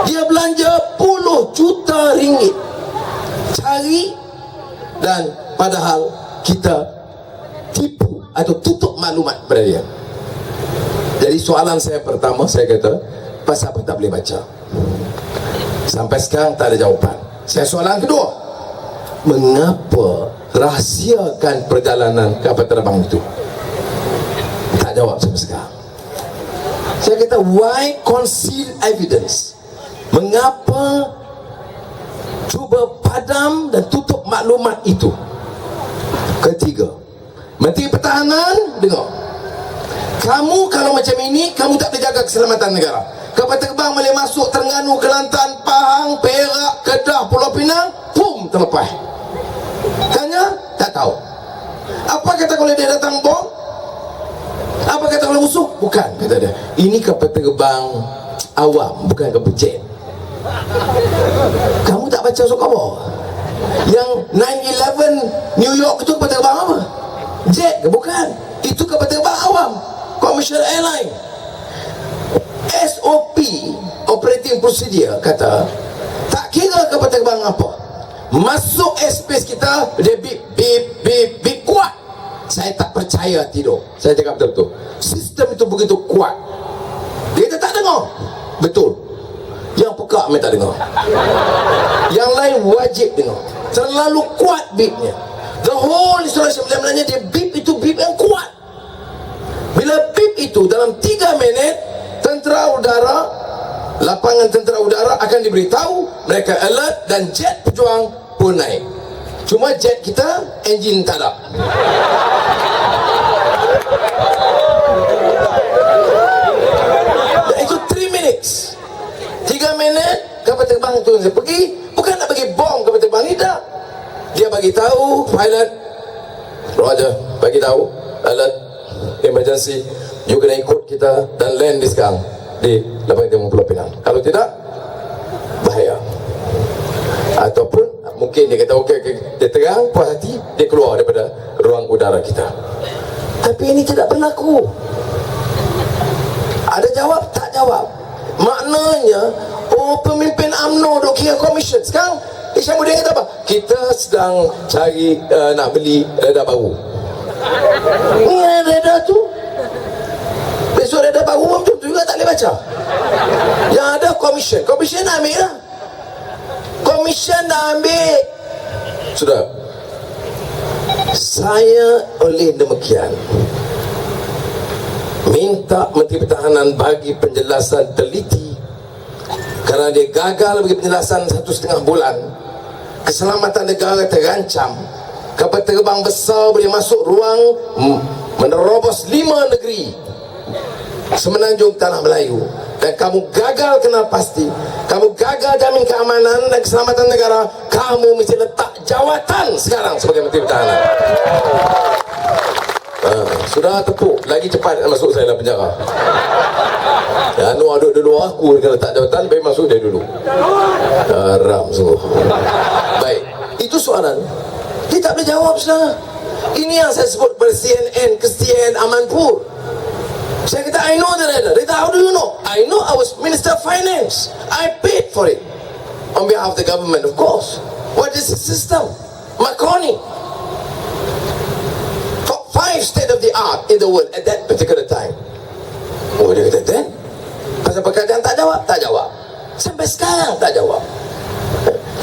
dia belanja puluh juta ringgit cari, dan padahal kita tipu atau tutup maklumat pada dia. Jadi soalan saya pertama, saya kata, pasal apa tak boleh baca? Sampai sekarang tak ada jawapan. Saya soalan kedua, mengapa rahsiakan perjalanan kapal terbang itu? Tak jawab sampai sekarang. Saya kata, why conceal evidence? Mengapa cuba padam dan tutup maklumat itu? Ketiga, Menteri Pertahanan, dengar, kamu kalau macam ini, kamu tak boleh jaga keselamatan negara. Kapal terbang boleh masuk Terengganu, Kelantan, Pahang, Perak, Kedah, Pulau Pinang, pum, terlepas. Tanya, tak tahu. Apa kata kalau dia datang bom? Apa kata kalau musuh? Bukan, kata dia, ini kapal terbang awam, bukan kapal jet. Kamu tak baca surat khabar? Yang 9/11 New York itu kapal terbang apa? Jet ke? Bukan. Itu kapal terbang awam, commercial airline. SOP, operating procedure, kata tak kira kapal terbang apa, masuk airspace kita dia bip bip bip bip kuat. Saya tak percaya tidur. Saya cakap betul-betul, sistem itu begitu kuat. Dia tak dengar. Betul. Yang pekak memang tak dengar. Yang lain wajib dengar. Terlalu kuat bipnya. The whole installation sebenarnya dia bip itu bip yang kuat. Bila bip itu dalam 3 minit, tentera udara, lapangan tentera udara akan diberitahu, mereka alert dan jet pejuang pun naik. Cuma jet kita enjin tak ada. Dan itu 3 minutes. 3 minit kapal terbang itu pergi, bukan nak bagi bom kapal terbang, tidak. Dia bagi tahu pilot, Roger, bagi tahu alert emergency, you kena ikut kita dan land di sekarang di lapangan tembak Pulau Pinang. Kalau tidak, bahaya. Ataupun mungkin dia kata okey, dia terang, puas hati, dia keluar daripada ruang udara kita. Tapi ini tidak berlaku. Ada jawab, tak jawab. Maknanya, oh, pemimpin UMNO dok kira komisen. Sekarang Hishamuddin kata apa? Kita sedang cari nak beli radar baru. Ni radar tu, besok radar baru pun tu juga tak boleh baca. Yang ada komisen. Komisen dah ambil lah. Komisen dah ambil. Sudah. Saya oleh demikian minta Menteri Pertahanan bagi penjelasan teliti, kerana dia gagal bagi penjelasan 1,5 bulan. Keselamatan negara terancam. Kapal terbang besar boleh masuk ruang menerobos 5 negeri semenanjung Tanah Melayu, dan kamu gagal kenal pasti, kamu gagal jamin keamanan dan keselamatan negara. Kamu mesti letak jawatan sekarang sebagai Menteri Pertahanan. Sudah tepuk, lagi cepat masuk saya dalam penjara. Ya, Anwar duduk dulu, aku kena letak jawatan, lebih masuk dia dulu. Haram sungguh. Baik, itu soalan. Dia tak boleh jawab, saudara. Ini yang saya sebut pada CNN, Christian Amanpur. Saya kata, I know the radar. Dia kata, how do you know? I know, I was Minister of Finance. I paid for it. On behalf of the government, of course. What is the system? Marconi. Top 5 state of the art in the world at that particular time. Oh, dia kata, then? Pasal pekerjaan tak jawab? Tak jawab. Sampai sekarang tak jawab.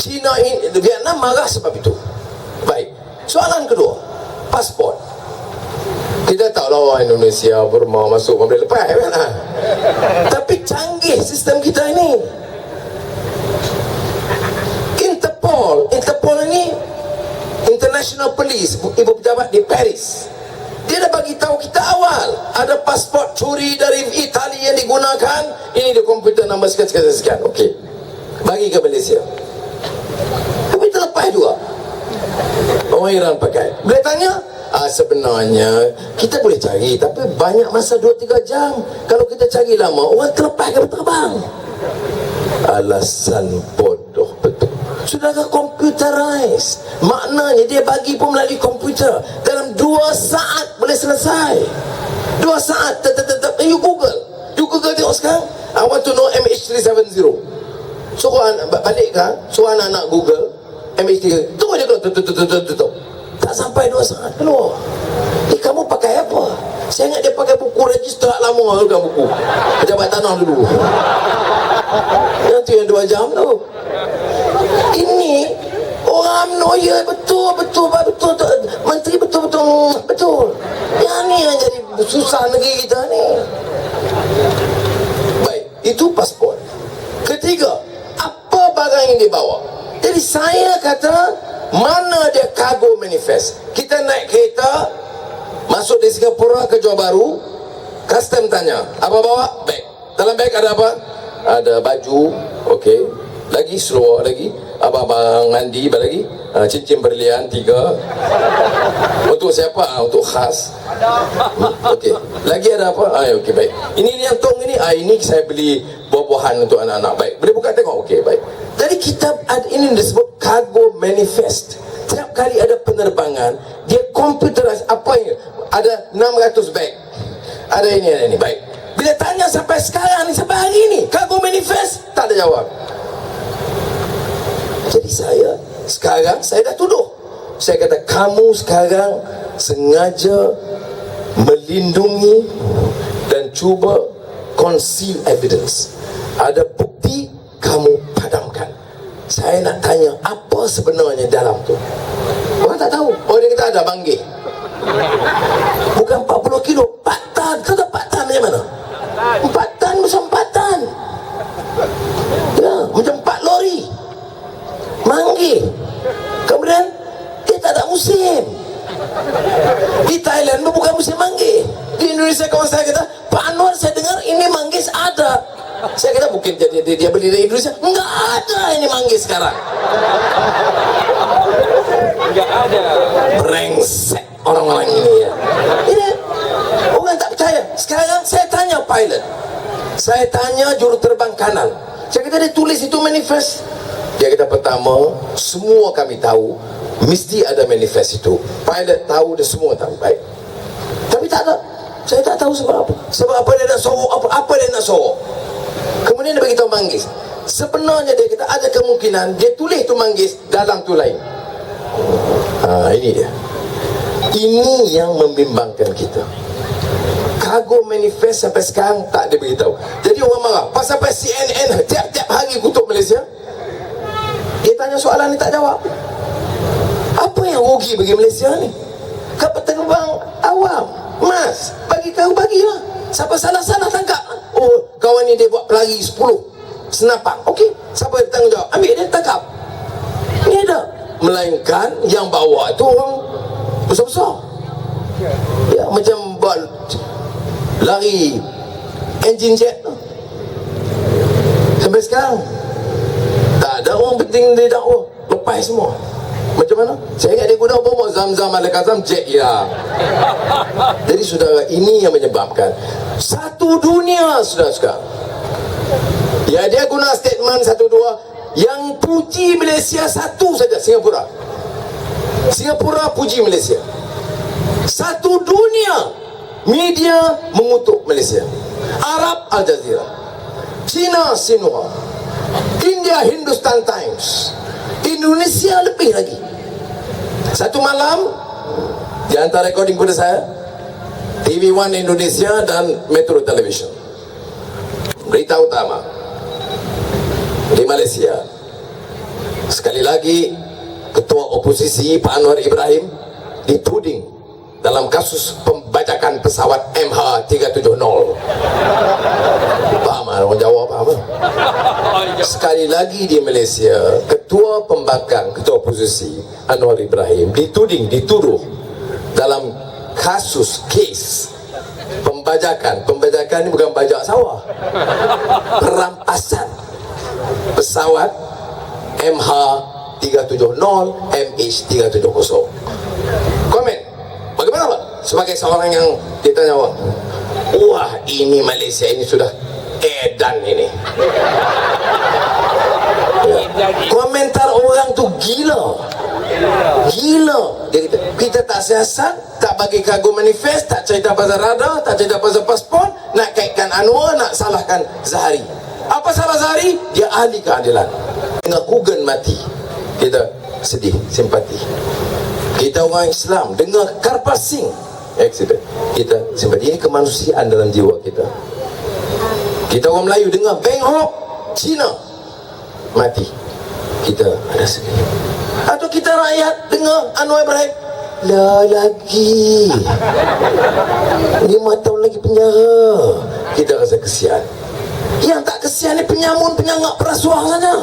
China, Vietnam marah sebab itu. Baik. Soalan kedua, pasport. Kita tahu lah orang Indonesia, Burma masuk boleh lepas kan? Tapi canggih sistem kita ini. Interpol ini International Police, ibu pejabat di Paris. Dia dah bagi tahu kita awal ada pasport curi dari Itali yang digunakan. Ini di komputer nombor sekian. Okey, bagi ke Malaysia. Tapi terlepas juga. Orang Iran pakai. Boleh tanya? Sebenarnya kita boleh cari, tapi banyak masa 2-3 jam. Kalau kita cari lama, orang terlepas ke terbang. Alasan bodoh betul. Saudara, computerized. Maknanya dia bagi pun melalui komputer. Dalam 2 saat boleh selesai. 2 saat. You Google tengok sekarang. I want to know MH370. Suruh balik kan, suruh anak-anak Google MH370. Tunggu dia keluar. Tak sampai 2 saat keluar. Kamu pakai apa? Saya ingat dia pakai buku register lama, bukan buku pejabat tanah dulu. Yang tu yang 2 jam tu. Ini orang UMNO, ya betul. Menteri betul. Yang ni yang jadi susah negeri kita ni. Baik, itu pasport. Ketiga, apa barang yang dibawa? Jadi saya kata, mana dia cargo manifest? Kita naik kereta, masuk di Singapura ke Johor Bahru, custom tanya, apa bawa? Bag. Dalam bag ada apa? Ada baju, okey. Lagi seluar lagi, abang-abang mandi lagi, cincin berlian 3. Untuk siapa? Untuk khas. Okey. Lagi ada apa? Okey, baik. Ini yang tong ini, ini saya beli buah-buahan untuk anak-anak. Baik. Boleh buka tengok? Okey, baik. Jadi kitab ini disebut cargo manifest. Setiap kali ada penerbangan, dia computerized. Apa ini? Ada 600 bag. Ada ini. Baik. Bila tanya sampai sekarang ni, sampai hari ni, cargo manifest, tak ada jawab. Jadi sekarang saya dah tuduh. Saya kata, kamu sekarang sengaja melindungi dan cuba conceal evidence. Ada bukti, kamu padamkan. Saya nak tanya, apa sebenarnya dalam tu? Orang tak tahu. Oh, dia kata ada banggih. Bukan 40 kilo, 4 tan. Kau tahu 4 tan macam mana? 4 tan macam 4 tan. Ya, macam 4 lori. Manggih. Kemudian dia tak ada musim. Di Thailand bukan musim manggih. Di Indonesia kawan saya kata, Pak Anwar, saya dengar ini manggis ada. Saya kata mungkin dia beli dari Indonesia. Enggak ada ini manggis sekarang. Enggak ada. Brengsek orang-orang ini ya. Ini orang tak percaya. Sekarang saya tanya pilot, saya tanya juru terbang kanan. Saya kata, dia tulis itu manifest. Dia kata, pertama, semua kami tahu mesti ada manifest itu. Pilot tahu, dia semua tahu. Baik. Tapi tak ada. Saya tak tahu sebab apa. Sebab apa dia nak sorok, apa dia nak sorok. Kemudian dia beritahu manggis. Sebenarnya dia kata ada kemungkinan dia tulis tu manggis, dalam tu lain. Ini dia. Ini yang membimbangkan kita. Cargo manifest sampai sekarang tak dia beritahu. Jadi orang marah. Pasal CNN tiap-tiap hari kutuk Malaysia. Dia tanya soalan ni tak jawab. Apa yang rugi bagi Malaysia ni? Kapal terbang awam, mas, bagi kau bagilah. Siapa salah-salah tangkap. Oh, kawan ni dia buat pelari 10 senapang. Okey, siapa yang tanggungjawab? Ambil dia, tangkap. Ni ada. Melainkan yang bawa tu orang besar-besar. Ya, macam buat lari engine jet tu. Sampai sekarang tak ada orang penting dia dakwah. Lepas semua. Macam mana? Saya ingat dia guna apa? Zam-zam Al-Kazam jet ya. Jadi saudara, ini yang menyebabkan satu dunia saudara-saudara. Ya, dia guna statement 1-2 yang puji Malaysia satu saja, Singapura. Singapura puji Malaysia. Satu dunia media mengutuk Malaysia. Arab Al Jazeera, China Xinhua, India Hindustan Times, Indonesia lebih lagi. Satu malam di antara recording pada saya, TV One Indonesia dan Metro Television, berita utama di Malaysia. Sekali lagi, ketua oposisi Pak Anwar Ibrahim dituding dalam kasus pembajakan pesawat MH370. Paham orang Jawa, paham? Sekali lagi di Malaysia, ketua pembangkang, ketua oposisi Anwar Ibrahim dituduh dalam kasus kes pembajakan. Pembajakan ini bukan bajak sawah, perampasan pesawat MH370 MH370. Komen bagaimana Pak? Sebagai seorang yang ditanya, wah ini Malaysia ini sudah edan ini. Ya. Komentar orang tu gila. Dia kata, kita tak siasat, tak bagi cargo manifest, tak cerita pasal radar, tak cerita pasal pasport, nak kaitkan Anwar, nak salahkan Zahari. Apa salah Zahari? Dia ahli keadilan. Dengan Kugan mati, kita sedih, simpati. Kita orang Islam dengar Karpas Singh accident, kita simpati. Ini kemanusiaan dalam jiwa kita. Kita orang Melayu dengar Beng Hok Cina mati, kita ada sedih. Atau kita rakyat dengar Anwar Ibrahim, lah lagi 5 tahun lagi penjara, kita rasa kesian. Yang tak kesian ni penyamun, penyangak, perasuah saja.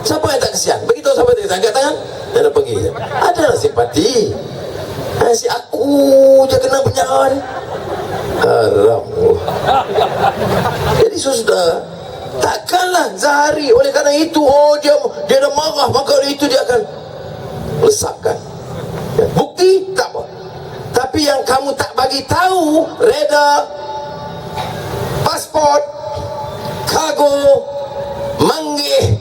Siapa yang tak kesian? Beritahu siapa tadi, angkat tangan dan dah pergi. Adalah simpati. Si aku je kena penjara ni, haram. Jadi sudah, takkanlah Zahari oleh kerana itu dia dah marah, maka oleh itu dia akan lesapkan. Bukti tak apa. Tapi yang kamu tak bagi tahu, reda, pasport, kargo, manggih,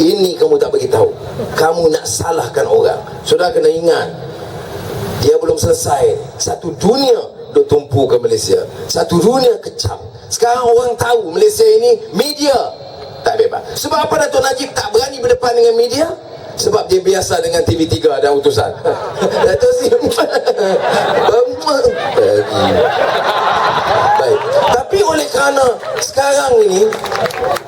ini kamu tak bagi tahu. Kamu nak salahkan orang. Sudah kena ingat, dia belum selesai. Satu dunia duk tumpu ke Malaysia, satu dunia kecam. Sekarang orang tahu Malaysia ini media tak bebas. Sebab apa Datuk Najib tak berani berdepan dengan media? Sebab dia biasa dengan TV3 dan utusan. Datuk Sim baik. Tapi oleh kerana sekarang ini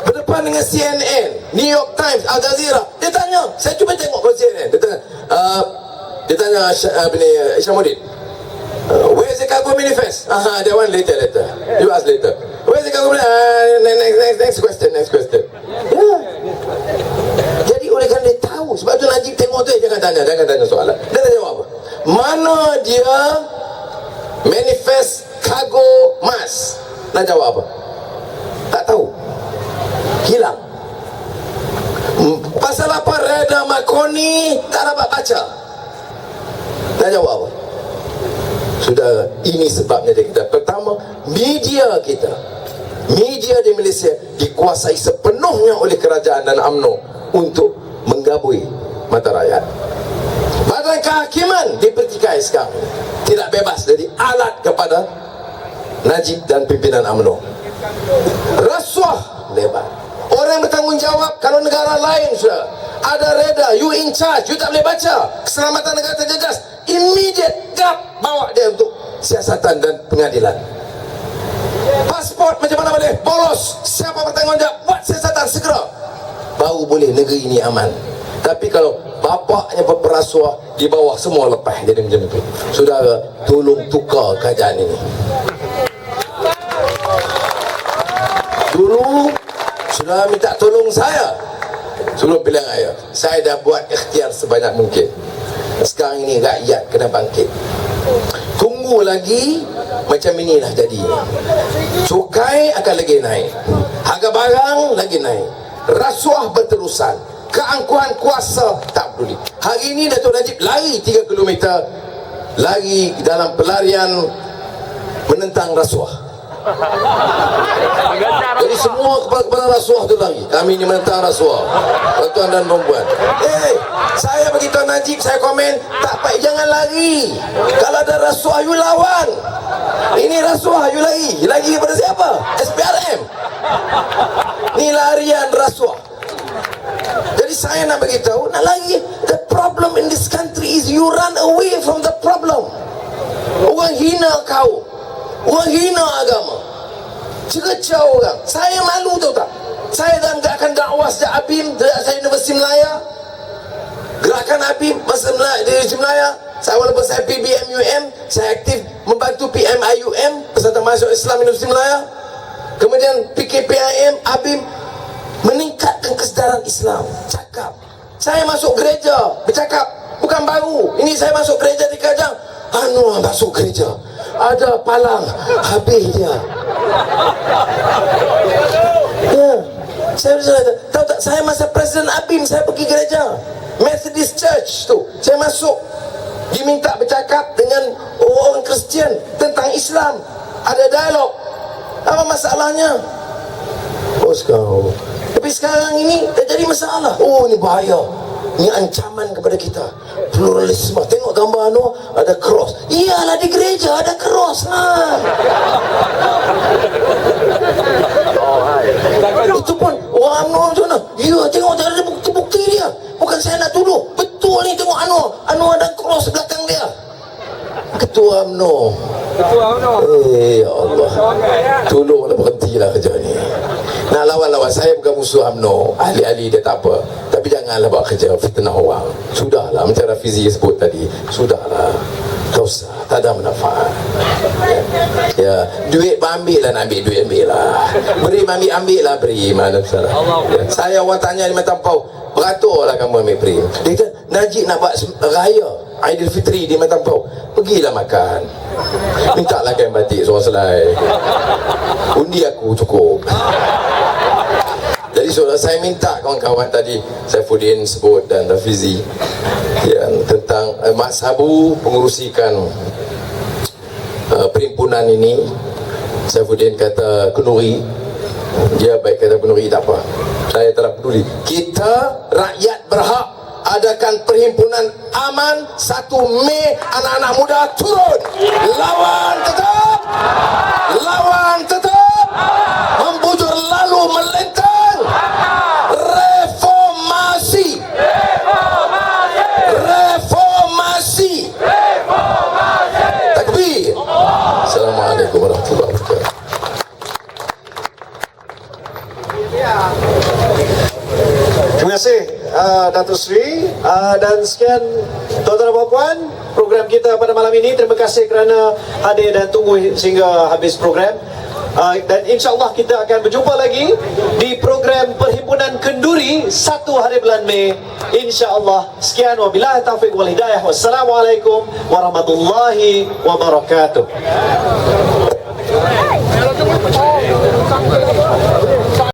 berdepan dengan CNN, New York Times, Al Jazeera, dia tanya, saya cuba tengok kat CNN, dia tanya Isyamuddin, where's the cargo manifest? That one later. You ask later. Where's the cargo manifest? Next question. Yeah. Jadi oleh kerana dia tahu, sebab tu Najib tengok tu, jangan tanya soalan. Dia tak jawab apa. Mana dia manifest cargo mas? Nak jawab apa? Tak tahu. Hilang. Pasal apa reda Makoni tak dapat baca? Nak jawab apa? Sudah, ini sebabnya kita. Pertama, media kita, media di Malaysia dikuasai sepenuhnya oleh kerajaan dan UMNO untuk menggabui mata rakyat. Badan kehakiman dipertikai sekarang, tidak bebas, jadi alat kepada Najib dan pimpinan UMNO. Rasuah lebar. Orang yang bertanggungjawab, kalau negara lain sudah ada reda, you in charge, you tak boleh baca, keselamatan negara terjejas, immediate gap, bawa dia untuk siasatan dan pengadilan. Pasport macam mana boleh bolos? Siapa bertanggungjawab? Buat siasatan segera, baru boleh negeri ini aman. Tapi kalau bapaknya berperasuah, di bawah semua lepas jadi macam itu. Saudara, tolong tukar keadaan ini. Dulu sudah minta tolong saya sebelum pilihan raya, saya dah buat ikhtiar sebanyak mungkin. Sekarang ini rakyat kena bangkit. Tunggu lagi, macam inilah jadi. Cukai akan lagi naik, harga barang lagi naik, rasuah berterusan, keangkuhan kuasa tak peduli. Hari ini Datuk Najib lari 3 km lari dalam pelarian menentang rasuah. Jadi semua kepala-kepala rasuah tu lagi, kami ni menentang rasuah, tuan dan perempuan. Saya beritahu Najib, saya komen, tak baik, jangan lari. Kalau ada rasuah, you lawan. Ini rasuah, you lari kepada siapa? SPRM. Ni larian rasuah. Jadi saya nak beritahu, nak lagi, the problem in this country is you run away from the problem. Orang hina kau, orang hina agama, cercah orang. Saya malu tahu tak? Saya dalam gerakan dakwah sejak ABIM, saya Universiti Melaya, gerakan ABIM masa di Universiti Melaya. Saya walaupun saya PBMUM, saya aktif membantu PMIUM, Persatuan Mahasiswa Islam Universiti Melaya. Kemudian PKPIM, ABIM, meningkatkan kesedaran Islam. Cakap, saya masuk gereja, bercakap, bukan baru. Ini saya masuk gereja di Kajang, masuk gereja, ada palang, habis dia. Ya, saya tahu tak, saya masa Presiden ABIM, saya pergi gereja Methodist Church tu, saya masuk, diminta bercakap dengan orang Kristian tentang Islam, ada dialog. Apa masalahnya? Sekarang, tapi sekarang ini tak jadi masalah. Ini bahaya, ini ancaman kepada kita. Pluralisme. Tengok gambar ada cross. Iyalah, di gereja ada cross. Itu pun orang UMNO macam mana? Ya, tengok tak ada bukti-bukti dia. Bukan saya nak tuduh, betul ni, tengok Anwar ada cross belakang dia. Ketua UMNO. Ya Allah, tolonglah berhentilah kerja ni. Nak lawan-lawan saya bukan musuh UMNO. Ahli-ahli dia tak apa. Tapi janganlah buat kerja fitnah orang. Sudahlah, macam Rafizi sebut tadi. Sudahlah. Tak usah. Tak ada manfaat. Ya, duit ambil lah, nak ambil duit ambil lah. Beri ambil lah, beri. Mana salah. Ya. Saya orang tanya di Matampau, beratur lah kamu ambil beri. Dia kata, Najib nak buat raya Aidilfitri di Matampau. Pergilah makan. Minta lah kain batik seorang selai. Undi aku cukup. Jadi saudara, saya minta kawan-kawan tadi, Saifuddin sebut dan Rafizi, yang tentang Mak Sabu pengurusikan perhimpunan ini. Saifuddin kata Kenuri, dia baik kata Kenuri tak apa, saya tak peduli. Kita rakyat berhak adakan perhimpunan aman. 1 Mei anak-anak muda turun, lawan tetap, membujur lalu melentang, reformasi. Takbir. Assalamualaikum warahmatullahi wabarakatuh. Terima kasih Datuk Seri, dan sekian tuan-tuan dan puan, program kita pada malam ini. Terima kasih kerana hadir dan tunggu sehingga habis program. Dan insyaAllah kita akan berjumpa lagi di program Perhimpunan Kenduri 1 hari bulan Mei, insyaAllah. Sekian, wabillahi taufiq wal hidayah. Wassalamualaikum warahmatullahi wabarakatuh.